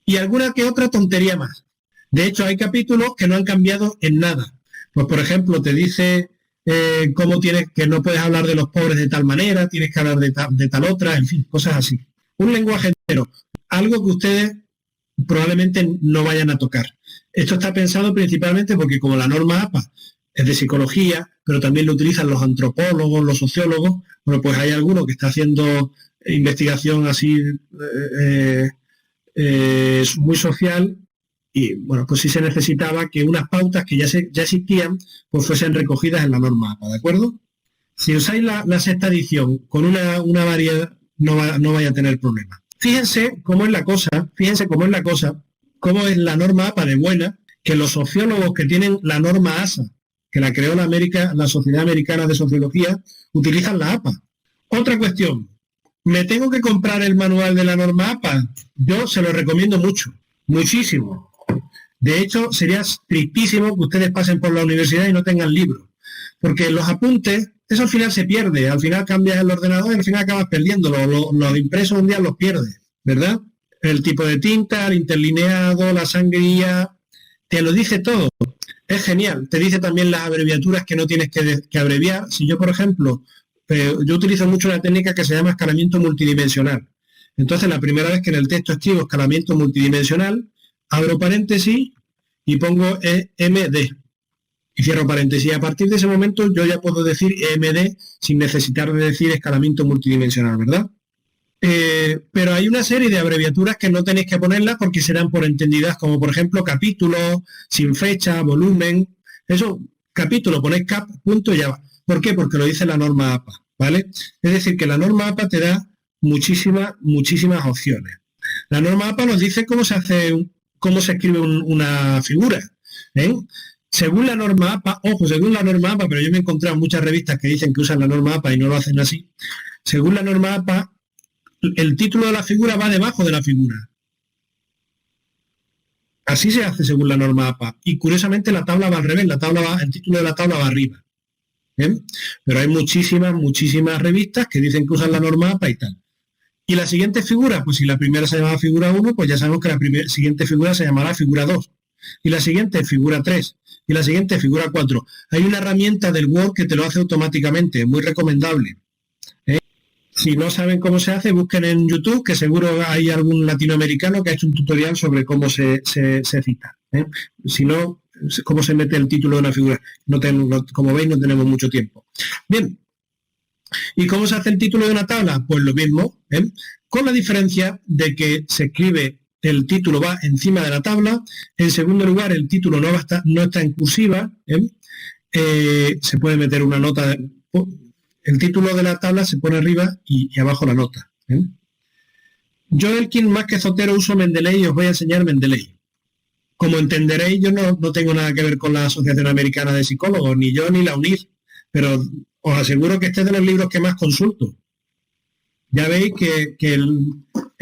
Y alguna que otra tontería más. De hecho, hay capítulos que no han cambiado en nada. Pues, por ejemplo, te dice que no puedes hablar de los pobres de tal manera, tienes que hablar de tal otra, en fin, cosas así. Un lenguaje entero, algo que ustedes probablemente no vayan a tocar. Esto está pensado principalmente porque como la norma APA es de psicología, pero también lo utilizan los antropólogos, los sociólogos, bueno, pues hay alguno que está haciendo investigación así muy social. Y bueno, pues sí se necesitaba que unas pautas que ya existían, pues fuesen recogidas en la norma APA, ¿de acuerdo? Si usáis la 6ª edición con una variedad, no vaya a tener problema. fíjense cómo es la cosa, cómo es la norma APA de buena, que los sociólogos que tienen la norma ASA, que la creó la Sociedad Americana de Sociología, utilizan la APA. Otra cuestión, ¿me tengo que comprar el manual de la norma APA? Yo se lo recomiendo mucho, muchísimo. De hecho, sería tristísimo que ustedes pasen por la universidad y no tengan libros, porque los apuntes, eso al final se pierde, al final cambias el ordenador y al final acabas perdiéndolo, los impresos un día los pierdes, ¿verdad? El tipo de tinta, el interlineado, la sangría, te lo dice todo. Es genial. Te dice también las abreviaturas que no tienes que abreviar. Si yo, por ejemplo, yo utilizo mucho una técnica que se llama escalamiento multidimensional. Entonces, la primera vez que en el texto escribo escalamiento multidimensional, abro paréntesis y pongo EMD. Y cierro paréntesis. A partir de ese momento yo ya puedo decir EMD sin necesitar de decir escalamiento multidimensional, ¿verdad? Pero hay una serie de abreviaturas que no tenéis que ponerlas porque serán por entendidas, como por ejemplo capítulo, sin fecha, volumen. Eso, capítulo, ponéis cap, punto y ya va. ¿Por qué? Porque lo dice la norma APA, ¿vale? Es decir, que la norma APA te da muchísimas opciones. La norma APA nos dice cómo se escribe una figura, ¿eh? Según la norma APA, según la norma APA, pero yo me he encontrado muchas revistas que dicen que usan la norma APA y no lo hacen así. Según la norma APA, el título de la figura va debajo de la figura. Así se hace según la norma APA. Y curiosamente la tabla va al revés, el título de la tabla va arriba. ¿Bien? Pero hay muchísimas revistas que dicen que usan la norma APA y tal. Y la siguiente figura, pues si la primera se llama figura 1, pues ya sabemos que la siguiente figura se llamará figura 2. Y la siguiente figura 3. Y la siguiente figura 4. Hay una herramienta del Word que te lo hace automáticamente, muy recomendable. Si no saben cómo se hace, busquen en YouTube, que seguro hay algún latinoamericano que ha hecho un tutorial sobre cómo se cita. Si no, cómo se mete el título de una figura. Como veis, no tenemos mucho tiempo. Bien. ¿Y cómo se hace el título de una tabla? Pues lo mismo, con la diferencia de que se escribe, el título va encima de la tabla. En segundo lugar, el título no está en cursiva. Se puede meter una nota. El título de la tabla se pone arriba y abajo la nota. Yo, Elkin, más que Zotero, uso Mendeley y os voy a enseñar Mendeley. Como entenderéis, yo no tengo nada que ver con la Asociación Americana de Psicólogos, ni yo ni la UNIR, pero os aseguro que este es de los libros que más consulto. Ya veis que el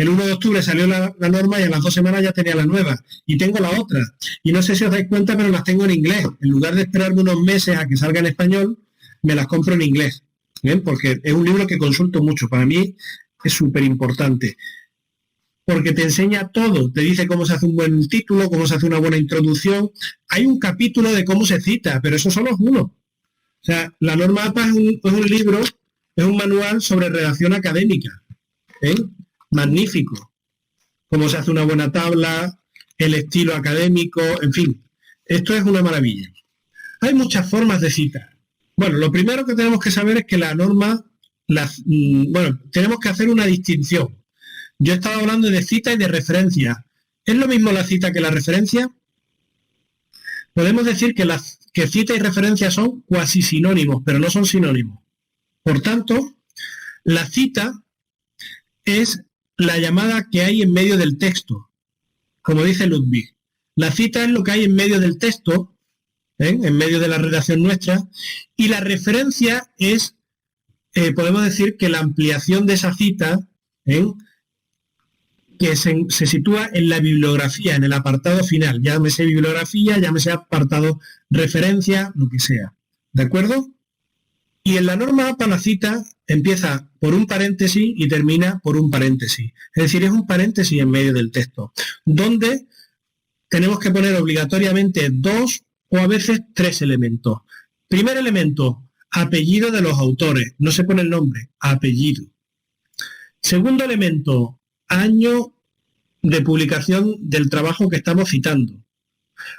1 de octubre salió la norma y a las 2 semanas ya tenía la nueva. Y tengo la otra. Y no sé si os dais cuenta, pero las tengo en inglés. En lugar de esperarme unos meses a que salga en español, me las compro en inglés. ¿Bien? Porque es un libro que consulto mucho. Para mí es súper importante. Porque te enseña todo. Te dice cómo se hace un buen título, cómo se hace una buena introducción. Hay un capítulo de cómo se cita, pero eso solo es uno. O sea, la norma APA es un libro, es un manual sobre redacción académica. Magnífico. Cómo se hace una buena tabla, el estilo académico, en fin. Esto es una maravilla. Hay muchas formas de citar. Bueno, lo primero que tenemos que saber es que la norma, tenemos que hacer una distinción. Yo he estado hablando de cita y de referencia. ¿Es lo mismo la cita que la referencia? Podemos decir que cita y referencia son cuasi sinónimos, pero no son sinónimos. Por tanto, la cita es la llamada que hay en medio del texto, como dice Ludwig. La cita es lo que hay en medio del texto, en medio de la redacción nuestra, y la referencia es, podemos decir que la ampliación de esa cita, que se sitúa en la bibliografía, en el apartado final, llámese bibliografía, llámese apartado referencia, lo que sea. ¿De acuerdo? Y en la norma APA la cita empieza por un paréntesis y termina por un paréntesis. Es decir, es un paréntesis en medio del texto, donde tenemos que poner obligatoriamente 2 o a veces 3 elementos. Primer elemento, apellido de los autores. No se pone el nombre, apellido. Segundo elemento, año de publicación del trabajo que estamos citando.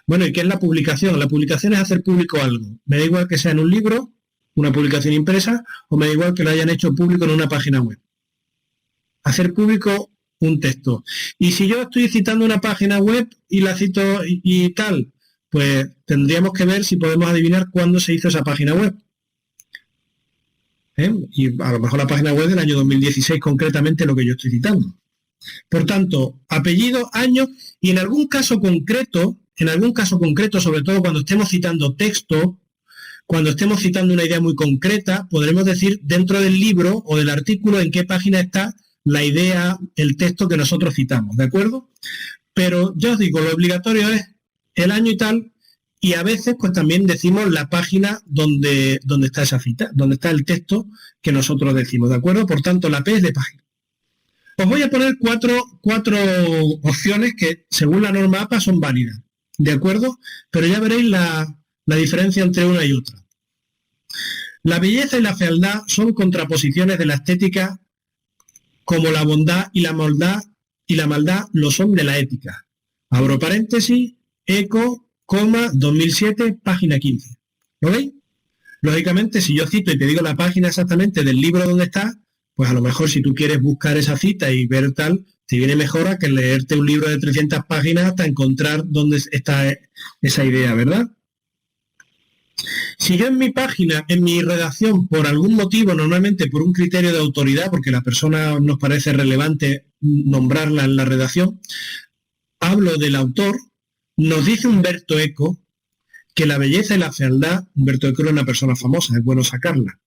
Bueno, ¿y qué es la publicación? La publicación es hacer público algo. Me da igual que sea en un libro, una publicación impresa, o me da igual que lo hayan hecho público en una página web. Hacer público un texto. Y si yo estoy citando una página web y la cito y tal, pues tendríamos que ver si podemos adivinar cuándo se hizo esa página web. Y a lo mejor la página web del año 2016, concretamente lo que yo estoy citando. Por tanto, apellido, año y en algún caso concreto, sobre todo cuando estemos citando texto, cuando estemos citando una idea muy concreta, podremos decir dentro del libro o del artículo en qué página está la idea, el texto que nosotros citamos, ¿de acuerdo? Pero ya os digo, lo obligatorio es el año y tal, y a veces pues también decimos la página donde está esa cita, donde está el texto que nosotros decimos, ¿de acuerdo? Por tanto, la P es de página. Os voy a poner cuatro opciones que según la norma APA son válidas, ¿de acuerdo? Pero ya veréis la diferencia entre una y otra. La belleza y la fealdad son contraposiciones de la estética como la bondad y la maldad lo son de la ética. Abro paréntesis, Eco, 2007, página 15. ¿Lo veis? Lógicamente, si yo cito y te digo la página exactamente del libro donde está, pues a lo mejor si tú quieres buscar esa cita y ver tal, te viene mejor a que leerte un libro de 300 páginas hasta encontrar dónde está esa idea, ¿verdad? Si yo en mi página, en mi redacción, por algún motivo, normalmente por un criterio de autoridad, porque la persona nos parece relevante nombrarla en la redacción, hablo del autor, nos dice Umberto Eco que la belleza y la fealdad, Umberto Eco era una persona famosa, es bueno sacarla,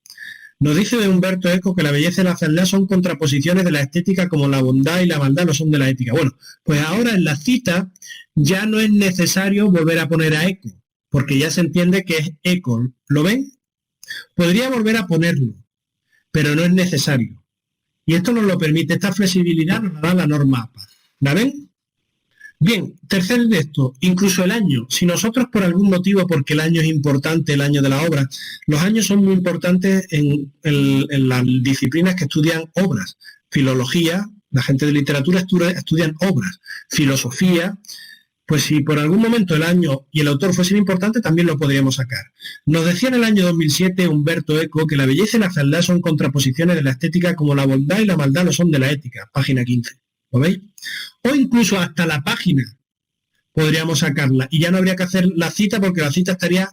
nos dice de Umberto Eco que la belleza y la fealdad son contraposiciones de la estética como la bondad y la maldad lo son de la ética. Bueno, pues ahora en la cita ya no es necesario volver a poner a Eco, porque ya se entiende que es Eco. ¿Lo ven? Podría volver a ponerlo, pero no es necesario. Y esto nos lo permite, esta flexibilidad nos la da la norma APA. ¿La ven? Bien, tercer de esto, incluso el año. Si nosotros por algún motivo, porque el año es importante, el año de la obra, los años son muy importantes en las disciplinas que estudian obras. Filología, la gente de literatura estudian obras. Filosofía, pues si por algún momento el año y el autor fuesen importantes, también lo podríamos sacar. Nos decía en el año 2007 Umberto Eco que la belleza y la fealdad son contraposiciones de la estética como la bondad y la maldad lo son de la ética, página 15. ¿Lo veis? O incluso hasta la página podríamos sacarla y ya no habría que hacer la cita porque la cita estaría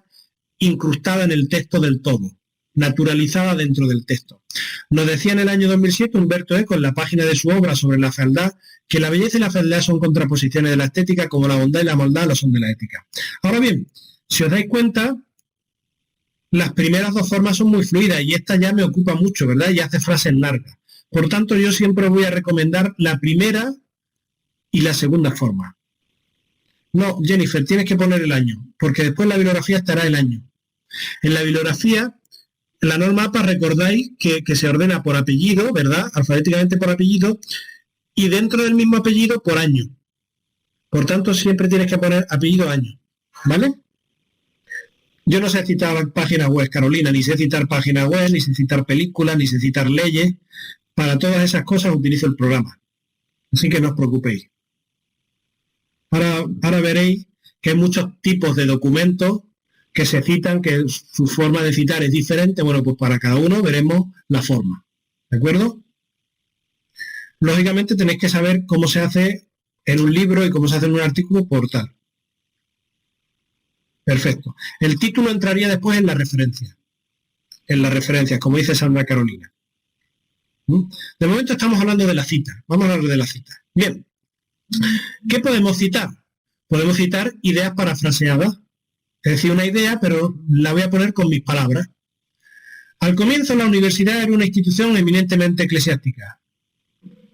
incrustada en el texto del todo, naturalizada dentro del texto. Nos decía en el año 2007 Umberto Eco en la página de su obra sobre la fealdad que la belleza y la fealdad son contraposiciones de la estética como la bondad y la maldad lo son de la ética. Ahora bien, si os dais cuenta, las primeras dos formas son muy fluidas y esta ya me ocupa mucho, ¿verdad? Y hace frases largas. Por tanto, yo siempre voy a recomendar la primera y la segunda forma. No, Jennifer, tienes que poner el año, porque después en la bibliografía estará el año. En la bibliografía, en la norma APA, recordáis que se ordena por apellido, ¿verdad? Alfabéticamente por apellido, y dentro del mismo apellido por año. Por tanto, siempre tienes que poner apellido año, ¿vale? Yo no sé citar páginas web, Carolina, ni sé citar páginas web, ni sé citar películas, ni sé citar leyes. Para todas esas cosas utilizo el programa. Así que no os preocupéis. Ahora veréis que hay muchos tipos de documentos que se citan, que su forma de citar es diferente. Bueno, pues para cada uno veremos la forma. ¿De acuerdo? Lógicamente tenéis que saber cómo se hace en un libro y cómo se hace en un artículo por tal. Perfecto. El título entraría después en la referencia. En las referencias, como dice Sandra Carolina. De momento estamos hablando de la cita. Vamos a hablar de la cita. Bien. ¿Qué podemos citar? Podemos citar ideas parafraseadas. Es decir, una idea, pero la voy a poner con mis palabras. Al comienzo la universidad era una institución eminentemente eclesiástica.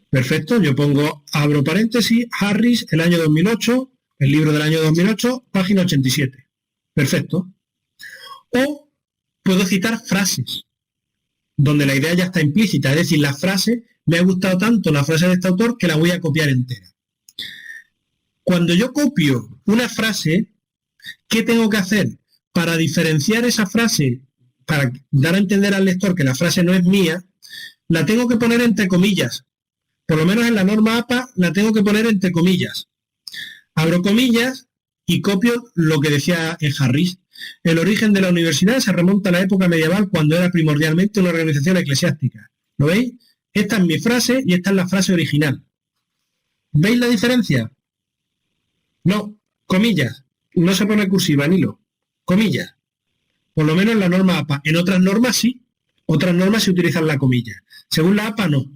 Perfecto, yo pongo, abro paréntesis, Harris, el año 2008, el libro del año 2008, página 87. Perfecto. O puedo citar frases, donde la idea ya está implícita, es decir, la frase, me ha gustado tanto la frase de este autor que la voy a copiar entera. Cuando yo copio una frase, ¿qué tengo que hacer? Para diferenciar esa frase, para dar a entender al lector que la frase no es mía, la tengo que poner entre comillas. Por lo menos en la norma APA la tengo que poner entre comillas. Abro comillas y copio lo que decía Harris. El origen de la universidad se remonta a la época medieval cuando era primordialmente una organización eclesiástica. ¿Lo veis? Esta es mi frase y esta es la frase original. ¿Veis la diferencia? No, comillas. No se pone cursiva ni hilo. Comillas. Por lo menos en la norma APA. En otras normas sí. Otras normas se utilizan la comilla. Según la APA no.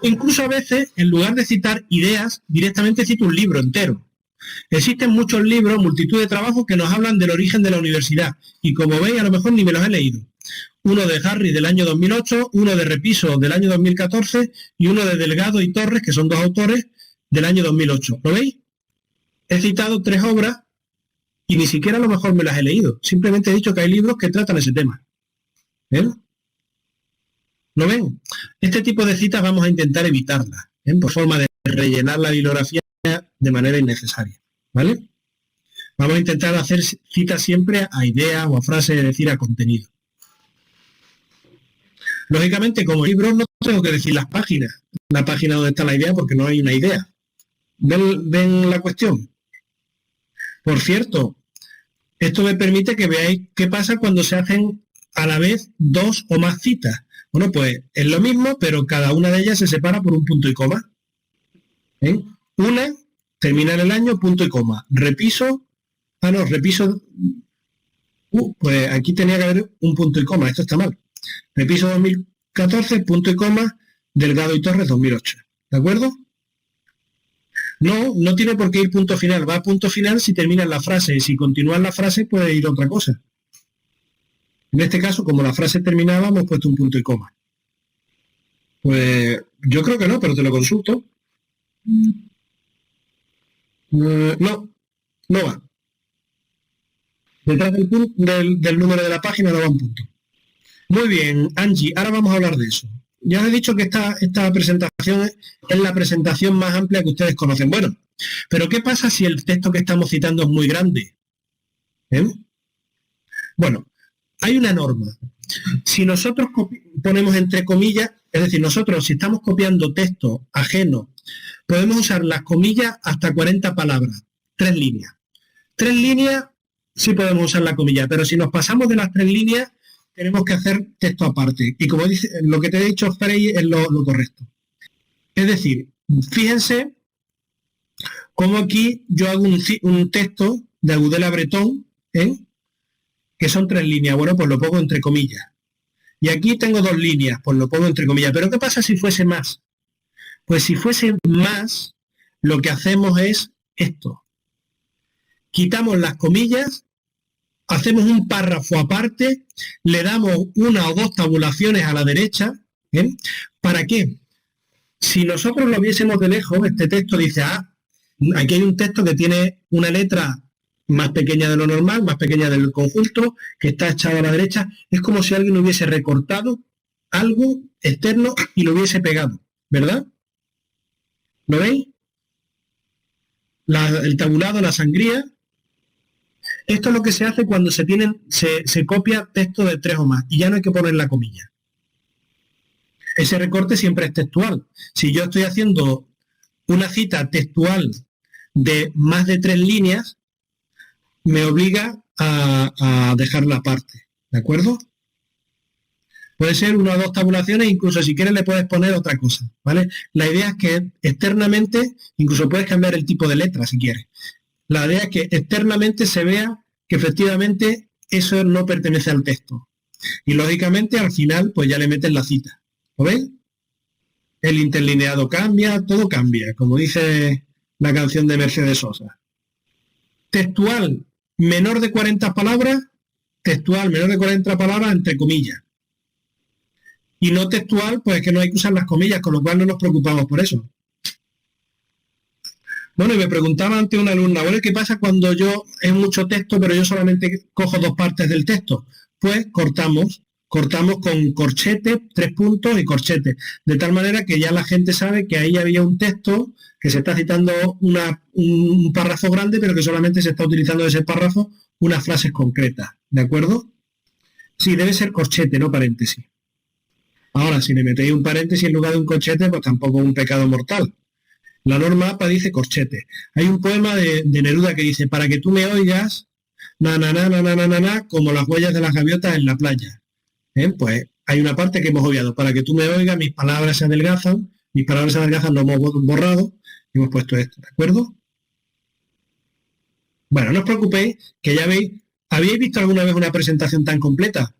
Incluso a veces, en lugar de citar ideas, directamente cito un libro entero. Existen muchos libros, multitud de trabajos que nos hablan del origen de la universidad y como veis a lo mejor ni me los he leído. Uno de Harry del año 2008, uno de Repiso del año 2014 y uno de Delgado y Torres, que son dos autores, del año 2008. ¿Lo veis? He citado 3 obras y ni siquiera a lo mejor me las he leído. Simplemente he dicho que hay libros que tratan ese tema. ¿Ven? ¿Lo ven? Este tipo de citas vamos a intentar evitarlas, por forma de rellenar la bibliografía de manera innecesaria, ¿vale? Vamos a intentar hacer citas siempre a ideas o a frases, es decir, a contenido. Lógicamente, como libros no tengo que decir la página donde está la idea, porque no hay una idea. ¿Ven la cuestión? Por cierto, esto me permite que veáis qué pasa cuando se hacen a la vez 2 o más citas. Bueno, pues es lo mismo, pero cada una de ellas se separa por un punto y coma. Una termina en el año, punto y coma. Repiso. Pues aquí tenía que haber un punto y coma, esto está mal. Repiso 2014, punto y coma, Delgado y Torres 2008. ¿De acuerdo? No tiene por qué ir punto final, va a punto final si termina en la frase, y si continúa en la frase puede ir otra cosa. En este caso, como la frase terminaba, hemos puesto un punto y coma. Pues yo creo que no, pero te lo consulto. No va. Detrás del número de la página no va un punto. Muy bien, Angie, ahora vamos a hablar de eso. Ya os he dicho que esta presentación es la presentación más amplia que ustedes conocen. Bueno, pero ¿qué pasa si el texto que estamos citando es muy grande? Bueno, hay una norma. Si nosotros ponemos entre comillas, es decir, nosotros si estamos copiando texto ajeno, podemos usar las comillas hasta 40 palabras, 3 líneas. 3 líneas sí podemos usar la comilla, pero si nos pasamos de las 3 líneas, tenemos que hacer texto aparte. Y como dice, lo que te he dicho, Frey, es lo correcto. Es decir, fíjense cómo aquí yo hago un texto de Agudela Bretón, que son 3 líneas. Bueno, pues lo pongo entre comillas. Y aquí tengo 2 líneas, pues lo pongo entre comillas. Pero ¿qué pasa si fuese más? Pues si fuese más, lo que hacemos es esto. Quitamos las comillas, hacemos un párrafo aparte, le damos 1 o 2 tabulaciones a la derecha. ¿Para qué? Si nosotros lo viésemos de lejos, este texto dice, aquí hay un texto que tiene una letra más pequeña de lo normal, más pequeña del conjunto, que está echado a la derecha. Es como si alguien hubiese recortado algo externo y lo hubiese pegado, ¿verdad? ¿Lo veis? El tabulado, la sangría. Esto es lo que se hace cuando se copia texto de 3 o más y ya no hay que poner la comilla. Ese recorte siempre es textual. Si yo estoy haciendo una cita textual de más de 3 líneas, me obliga a dejarla aparte, ¿de acuerdo? Puede ser 1 o 2 tabulaciones, incluso si quieres le puedes poner otra cosa, ¿vale? La idea es que externamente, incluso puedes cambiar el tipo de letra si quieres. La idea es que externamente se vea que efectivamente eso no pertenece al texto. Y lógicamente al final pues ya le metes la cita. ¿Lo veis? El interlineado cambia, todo cambia, como dice la canción de Mercedes Sosa. Textual menor de 40 palabras, textual menor de 40 palabras entre comillas. Y no textual, pues es que no hay que usar las comillas, con lo cual no nos preocupamos por eso. Bueno, y me preguntaba ante una alumna, bueno, ¿qué pasa cuando es mucho texto, pero yo solamente cojo 2 partes del texto? Pues cortamos con corchete, 3 puntos y corchete, de tal manera que ya la gente sabe que ahí había un texto, que se está citando un párrafo grande, pero que solamente se está utilizando de ese párrafo unas frases concretas, ¿de acuerdo? Sí, debe ser corchete, no paréntesis. Ahora, si le metéis un paréntesis en lugar de un corchete, pues tampoco es un pecado mortal. La norma APA dice corchete. Hay un poema de Neruda que dice, para que tú me oigas, como las huellas de las gaviotas en la playa. Pues hay una parte que hemos obviado. Para que tú me oigas, mis palabras se adelgazan, lo hemos borrado y hemos puesto esto, ¿de acuerdo? Bueno, no os preocupéis, que ya veis, ¿habéis visto alguna vez una presentación tan completa?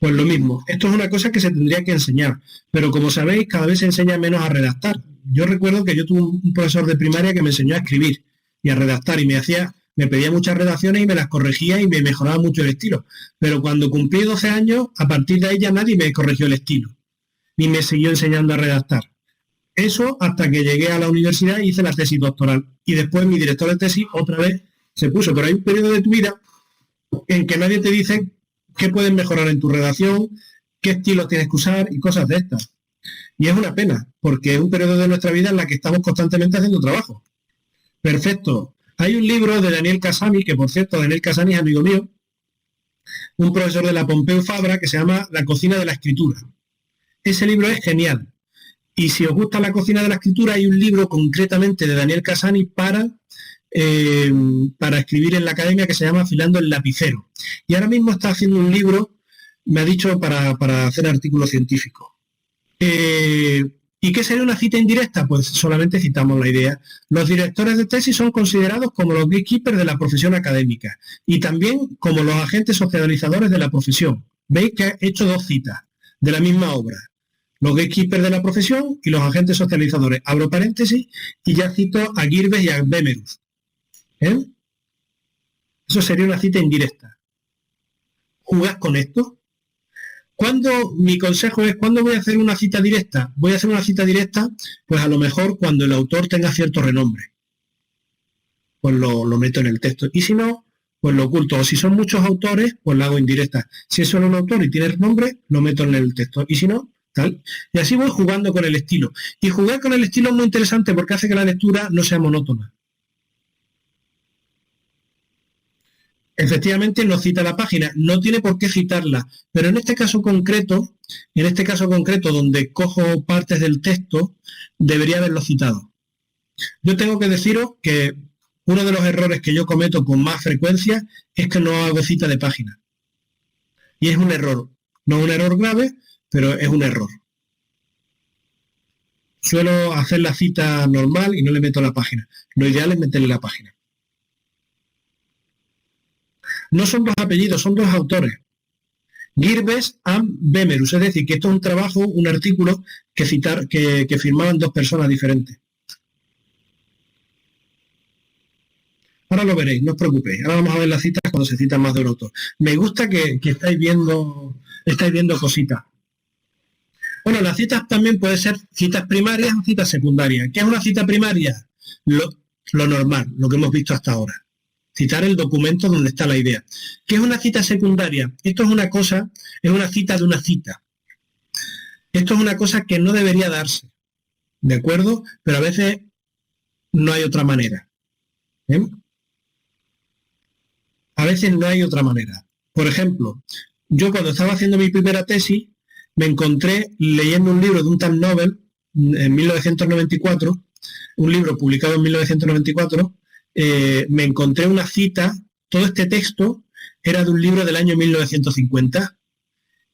Pues lo mismo, esto es una cosa que se tendría que enseñar, pero como sabéis, cada vez se enseña menos a redactar. Yo recuerdo que yo tuve un profesor de primaria que me enseñó a escribir y a redactar y me pedía muchas redacciones y me las corregía y me mejoraba mucho el estilo. Pero cuando cumplí 12 años, a partir de ahí ya nadie me corrigió el estilo, ni me siguió enseñando a redactar. Eso hasta que llegué a la universidad y hice la tesis doctoral. Y después mi director de tesis otra vez se puso. Pero hay un periodo de tu vida en que nadie te dice qué puedes mejorar en tu redacción, qué estilo tienes que usar y cosas de estas. Y es una pena, porque es un periodo de nuestra vida en la que estamos constantemente haciendo trabajo. Perfecto. Hay un libro de Daniel Cassany, que por cierto, Daniel Cassany es amigo mío, un profesor de la Pompeu Fabra, que se llama La cocina de la escritura. Ese libro es genial. Y si os gusta la cocina de la escritura, hay un libro concretamente de Daniel Cassany para escribir en la academia que se llama Afilando el lapicero. Y ahora mismo está haciendo un libro, me ha dicho, para hacer artículos científicos. ¿Y qué sería una cita indirecta? Pues solamente citamos la idea. Los directores de tesis son considerados como los gatekeepers de la profesión académica y también como los agentes socializadores de la profesión. Veis que he hecho dos citas de la misma obra. Los gatekeepers de la profesión y los agentes socializadores. Abro paréntesis y ya cito a Girbes y a Bemerus. Eso sería una cita indirecta. ¿Jugás con esto? Mi consejo es, ¿cuándo voy a hacer una cita directa? Voy a hacer una cita directa, pues a lo mejor cuando el autor tenga cierto renombre. Pues lo meto en el texto. Y si no, pues lo oculto. O si son muchos autores, pues lo hago indirecta. Si es solo un autor y tiene renombre, lo meto en el texto. Y si no, tal. Y así voy jugando con el estilo. Y jugar con el estilo es muy interesante porque hace que la lectura no sea monótona. Efectivamente no cita la página, no tiene por qué citarla, pero en este caso concreto donde cojo partes del texto, debería haberlo citado. Yo tengo que deciros que uno de los errores que yo cometo con más frecuencia es que no hago cita de página. Y es un error, no un error grave, pero es un error. Suelo hacer la cita normal y no le meto la página. Lo ideal es meterle la página. No son dos apellidos, son dos autores. Girbes and Bemerus, es decir, que esto es un trabajo, un artículo que firmaban dos personas diferentes. Ahora lo veréis, no os preocupéis. Ahora vamos a ver las citas cuando se citan más de un autor. Me gusta que estáis viendo cositas. Bueno, las citas también pueden ser citas primarias o citas secundarias. ¿Qué es una cita primaria? Lo normal, lo que hemos visto hasta ahora. Citar el documento donde está la idea. ¿Qué es una cita secundaria? Esto es una cita de una cita. Esto es una cosa que no debería darse, ¿de acuerdo? Pero a veces no hay otra manera. A veces no hay otra manera. Por ejemplo, yo cuando estaba haciendo mi primera tesis, me encontré leyendo un libro de un tal Nobel en 1994, un libro publicado en 1994, me encontré una cita, todo este texto era de un libro del año 1950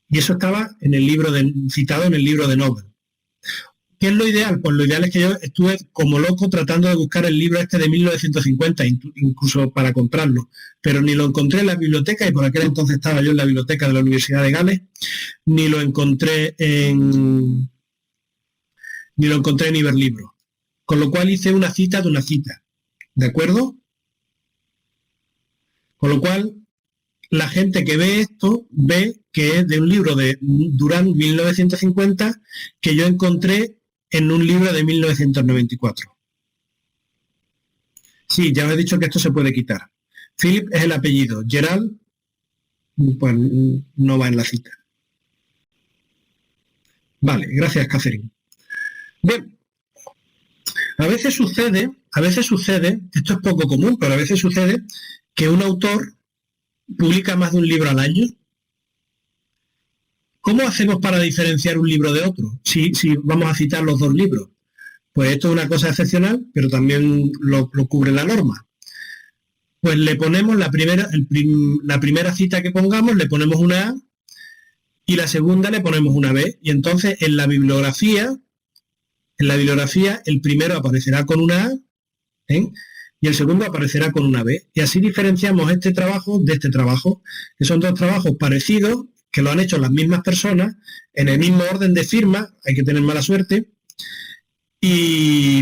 y eso estaba citado en el libro de Nobel. ¿Qué es lo ideal? Pues lo ideal es que yo estuve como loco tratando de buscar el libro este de 1950, incluso para comprarlo, pero ni lo encontré en la biblioteca, y por aquel entonces estaba yo en la biblioteca de la Universidad de Gales, ni lo encontré en Iberlibro. Con lo cual hice una cita de una cita. ¿De acuerdo? Con lo cual, la gente que ve esto, ve que es de un libro de Durán 1950 que yo encontré en un libro de 1994. Sí, ya os he dicho que esto se puede quitar. Philip es el apellido. Gerald, pues no va en la cita. Vale, gracias, Catherine. Bien. A veces sucede, esto es poco común, pero a veces sucede que un autor publica más de un libro al año. ¿Cómo hacemos para diferenciar un libro de otro? Si vamos a citar los dos libros. Pues esto es una cosa excepcional, pero también lo cubre la norma. Pues le ponemos la primera cita que pongamos, le ponemos una A y la segunda le ponemos una B. Y entonces en la bibliografía el primero aparecerá con una A y el segundo aparecerá con una B. Y así diferenciamos este trabajo de este trabajo, que son dos trabajos parecidos, que lo han hecho las mismas personas, en el mismo orden de firma, hay que tener mala suerte,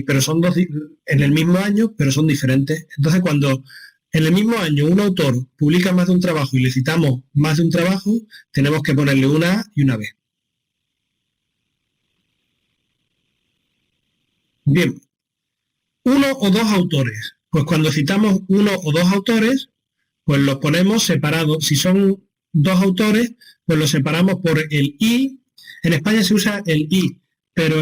pero son dos en el mismo año, pero son diferentes. Entonces, cuando en el mismo año un autor publica más de un trabajo y le citamos más de un trabajo, tenemos que ponerle una A y una B. Bien, uno o dos autores. Pues cuando citamos uno o dos autores, pues los ponemos separados. Si son dos autores, pues los separamos por el I. En España se usa el I, pero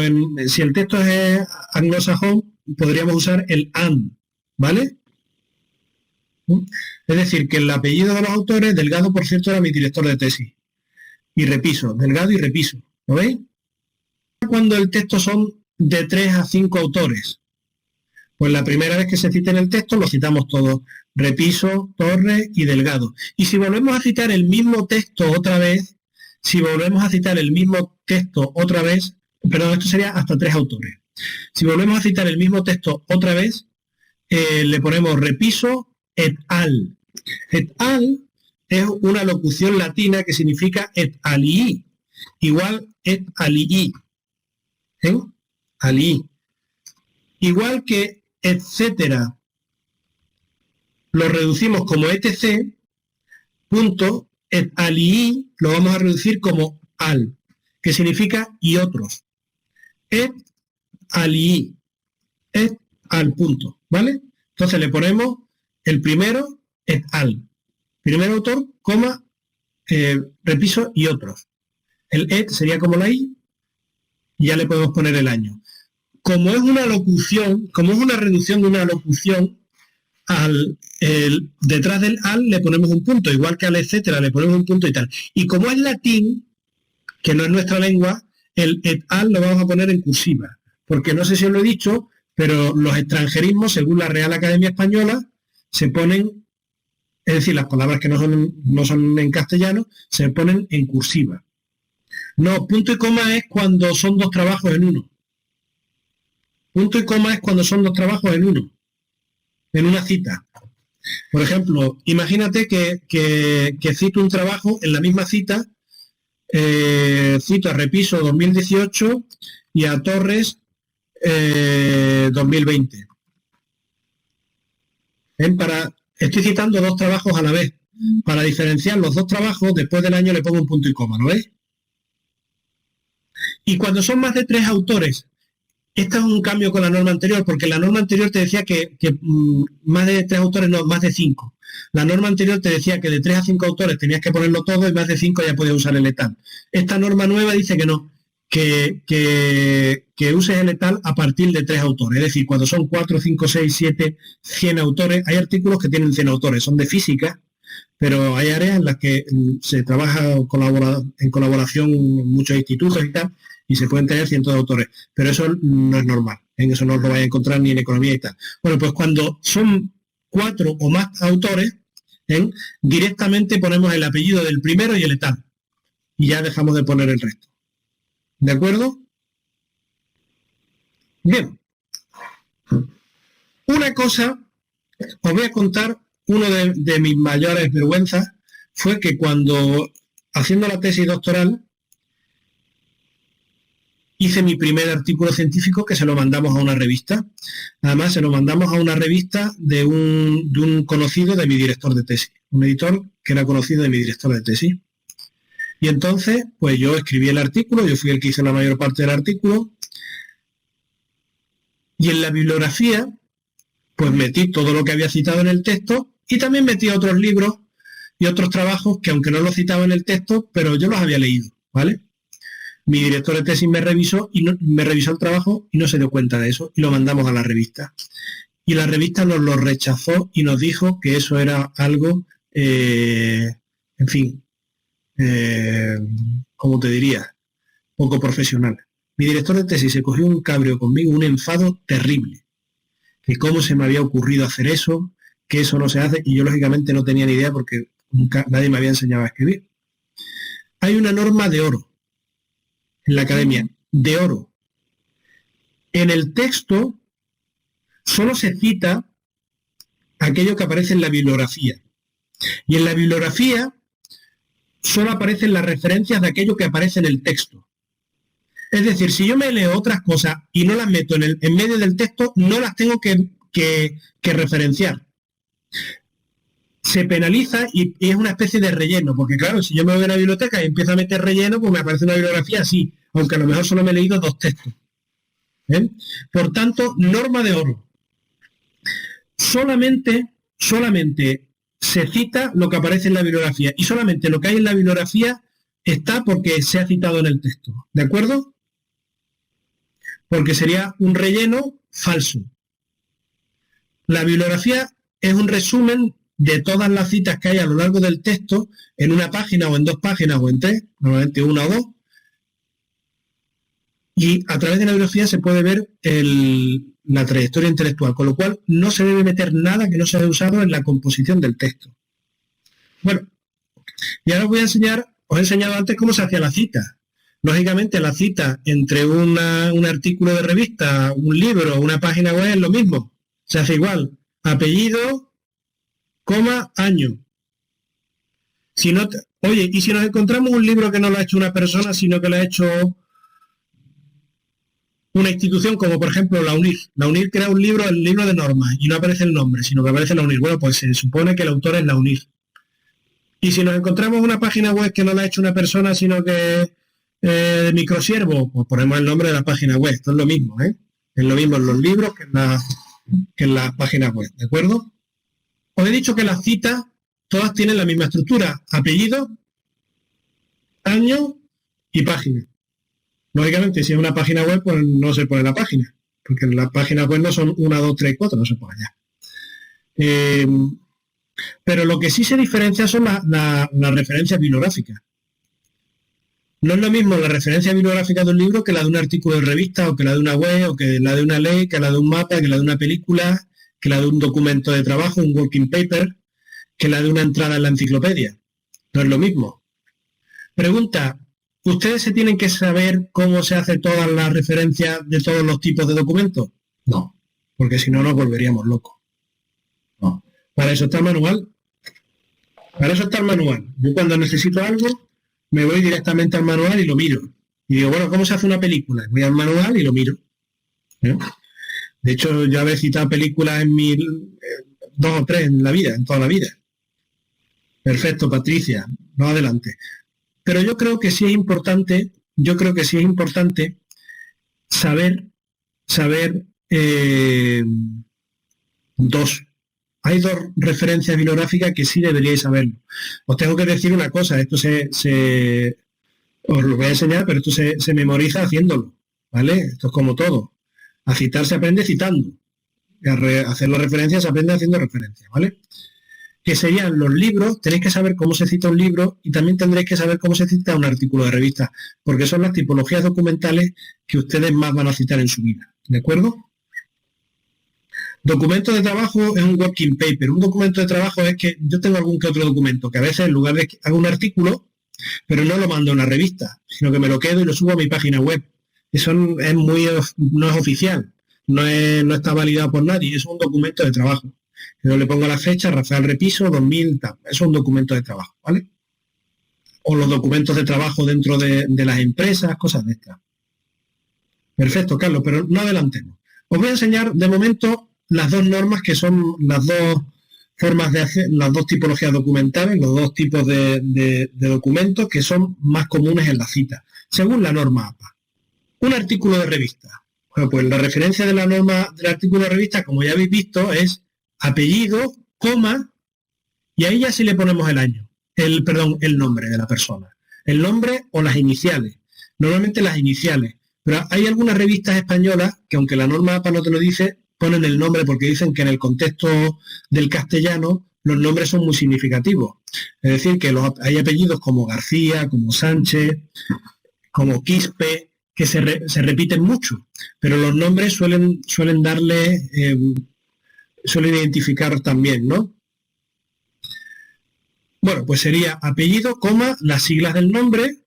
si el texto es anglosajón, podríamos usar el AND, ¿vale? Es decir, que el apellido de los autores, Delgado, por cierto, era mi director de tesis. Y Repiso, Delgado y Repiso, ¿lo veis? Cuando el texto son de 3 a 5 autores, pues la primera vez que se cite en el texto lo citamos todos, Repiso, Torres y Delgado. Y si volvemos a citar el mismo texto otra vez, perdón, esto sería hasta 3 autores. Si volvemos a citar el mismo texto otra vez, le ponemos Repiso et al. Et al es una locución latina que significa et alii, igual et alii. ¿Eh? Alii. Igual que etcétera, lo reducimos como etc, punto, et alii lo vamos a reducir como al, que significa y otros. Et alii, et al punto, ¿vale? Entonces le ponemos el primero, et al. Primer autor, coma, Repiso y otros. El et sería como la i, y ya le podemos poner el año. Como es una locución, como es una reducción de una locución, detrás del al le ponemos un punto, igual que al etcétera le ponemos un punto y tal. Y como es latín, que no es nuestra lengua, el et al lo vamos a poner en cursiva. Porque no sé si os lo he dicho, pero los extranjerismos, según la Real Academia Española, se ponen, es decir, las palabras que no son en castellano, se ponen en cursiva. No, punto y coma es cuando son dos trabajos en uno. Punto y coma es cuando son dos trabajos en uno, en una cita. Por ejemplo, imagínate que cito un trabajo en la misma cita, cito a Repiso 2018 y a Torres 2020. Estoy citando dos trabajos a la vez. Para diferenciar los dos trabajos, después del año le pongo un punto y coma, ¿lo veis? Y cuando son más de 3 autores, este es un cambio con la norma anterior, porque la norma anterior te decía que más de 3 autores, no, más de 5. La norma anterior te decía que de 3 a 5 autores tenías que ponerlo todo y más de 5 ya podías usar el etal. Esta norma nueva dice que no, que uses el etal a partir de 3 autores. Es decir, cuando son 4, 5, 6, 7, 100 autores, hay artículos que tienen 100 autores, son de física, pero hay áreas en las que se trabaja en colaboración en muchos institutos y tal, y se pueden tener cientos de autores, pero eso no es normal, en eso no lo vais a encontrar ni en economía y tal. Bueno, pues cuando son 4 o más autores, directamente ponemos el apellido del primero y el etal, y ya dejamos de poner el resto. ¿De acuerdo? Bien. Una cosa, os voy a contar, uno de mis mayores vergüenzas fue que cuando, haciendo la tesis doctoral, hice mi primer artículo científico que se lo mandamos a una revista. Además, se lo mandamos a una revista de un conocido de mi director de tesis, un editor que era conocido de mi director de tesis. Y entonces, pues yo escribí el artículo, yo fui el que hice la mayor parte del artículo, y en la bibliografía, pues metí todo lo que había citado en el texto, y también metí otros libros y otros trabajos que aunque no los citaba en el texto, pero yo los había leído, ¿vale? Mi director de tesis me revisó el trabajo y no se dio cuenta de eso y lo mandamos a la revista. Y la revista nos lo rechazó y nos dijo que eso era algo, en fin, como te diría, poco profesional. Mi director de tesis se cogió un cabreo conmigo, un enfado terrible, que cómo se me había ocurrido hacer eso, que eso no se hace, y yo lógicamente no tenía ni idea porque nunca nadie me había enseñado a escribir. Hay una norma de oro en la academia, de oro. En el texto solo se cita aquello que aparece en la bibliografía. Y en la bibliografía solo aparecen las referencias de aquello que aparece en el texto. Es decir, si yo me leo otras cosas y no las meto en medio del texto, no las tengo que referenciar. Se penaliza y es una especie de relleno, porque claro, si yo me voy a una biblioteca y empiezo a meter relleno, pues me aparece una bibliografía así, aunque a lo mejor solo me he leído 2 textos. Por tanto, norma de oro. Solamente se cita lo que aparece en la bibliografía y solamente lo que hay en la bibliografía está porque se ha citado en el texto. ¿De acuerdo? Porque sería un relleno falso. La bibliografía es un resumen de todas las citas que hay a lo largo del texto en una página o en 2 páginas o en 3, normalmente 1 o 2, y a través de la bibliografía se puede ver la trayectoria intelectual, con lo cual no se debe meter nada que no se haya usado en la composición del texto. Bueno, y ahora os voy a enseñar, os he enseñado antes cómo se hacía la cita. Lógicamente la cita entre un artículo de revista, un libro, una página web es lo mismo. Se hace igual. Apellido, coma, año. Oye, y si nos encontramos un libro que no lo ha hecho una persona, sino que lo ha hecho una institución como por ejemplo la UNIR. La UNIR crea un libro, el libro de normas, y no aparece el nombre, sino que aparece la UNIR. Bueno, pues se supone que el autor es la UNIR. Y si nos encontramos una página web que no la ha hecho una persona, sino que de microsiervo, pues ponemos el nombre de la página web. Esto es lo mismo, ¿eh? Es lo mismo en los libros que en las páginas web, ¿de acuerdo? Os he dicho que las citas todas tienen la misma estructura: apellido, año y página. Lógicamente, si es una página web, pues no se pone la página, porque las páginas web no son 1, 2, 3, 4, no se pone ya. Pero lo que sí se diferencia son las referencias bibliográficas. No es lo mismo la referencia bibliográfica de un libro que la de un artículo de revista, o que la de una web, o que la de una ley, que la de un mapa, que la de una película, que la de un documento de trabajo, un working paper, que la de una entrada en la enciclopedia. No es lo mismo. Pregunta: ¿ustedes se tienen que saber cómo se hace todas las referencias de todos los tipos de documentos? No, porque si no nos volveríamos locos. No. Para eso está el manual. Para eso está el manual. Yo cuando necesito algo, me voy directamente al manual y lo miro. Y digo, bueno, ¿cómo se hace una película? Voy al manual y lo miro. ¿Eh? De hecho, yo había citado películas en 2 o 3 en la vida, en toda la vida. Perfecto, Patricia, no adelante. Pero yo creo que sí es importante, saber hay 2 referencias bibliográficas que sí deberíais saberlo. Os tengo que decir una cosa, esto os lo voy a enseñar, pero esto se memoriza haciéndolo, ¿vale? Esto es como todo. A citar se aprende citando. A hacer las referencias se aprende haciendo referencias, ¿vale? Que serían los libros. Tenéis que saber cómo se cita un libro y también tendréis que saber cómo se cita un artículo de revista, porque son las tipologías documentales que ustedes más van a citar en su vida, ¿de acuerdo? Documento de trabajo es un working paper. Un documento de trabajo es que yo tengo algún que otro documento, que a veces en lugar de que hago un artículo, pero no lo mando a una revista, sino que me lo quedo y lo subo a mi página web. Eso no es oficial, no está validado por nadie, es un documento de trabajo. Yo le pongo la fecha, Rafael Repiso, 2000, tal. Eso es un documento de trabajo, ¿vale? O los documentos de trabajo dentro de las empresas, cosas de estas. Perfecto, Carlos, pero no adelantemos. Os voy a enseñar de momento las 2 normas, que son las 2 formas de hacer, las 2 tipologías documentales, los 2 tipos de documentos que son más comunes en la cita, según la norma APA. Un artículo de revista. Bueno, pues la referencia de la norma del artículo de revista, como ya habéis visto, es apellido, coma, y ahí ya sí le ponemos el nombre de la persona. El nombre o las iniciales. Normalmente las iniciales. Pero hay algunas revistas españolas que, aunque la norma APA no te lo dice, ponen el nombre porque dicen que en el contexto del castellano los nombres son muy significativos. Es decir, que hay apellidos como García, como Sánchez, como Quispe, que se repiten mucho, pero los nombres suelen identificar también, ¿no? Bueno, pues sería apellido, coma, las siglas del nombre,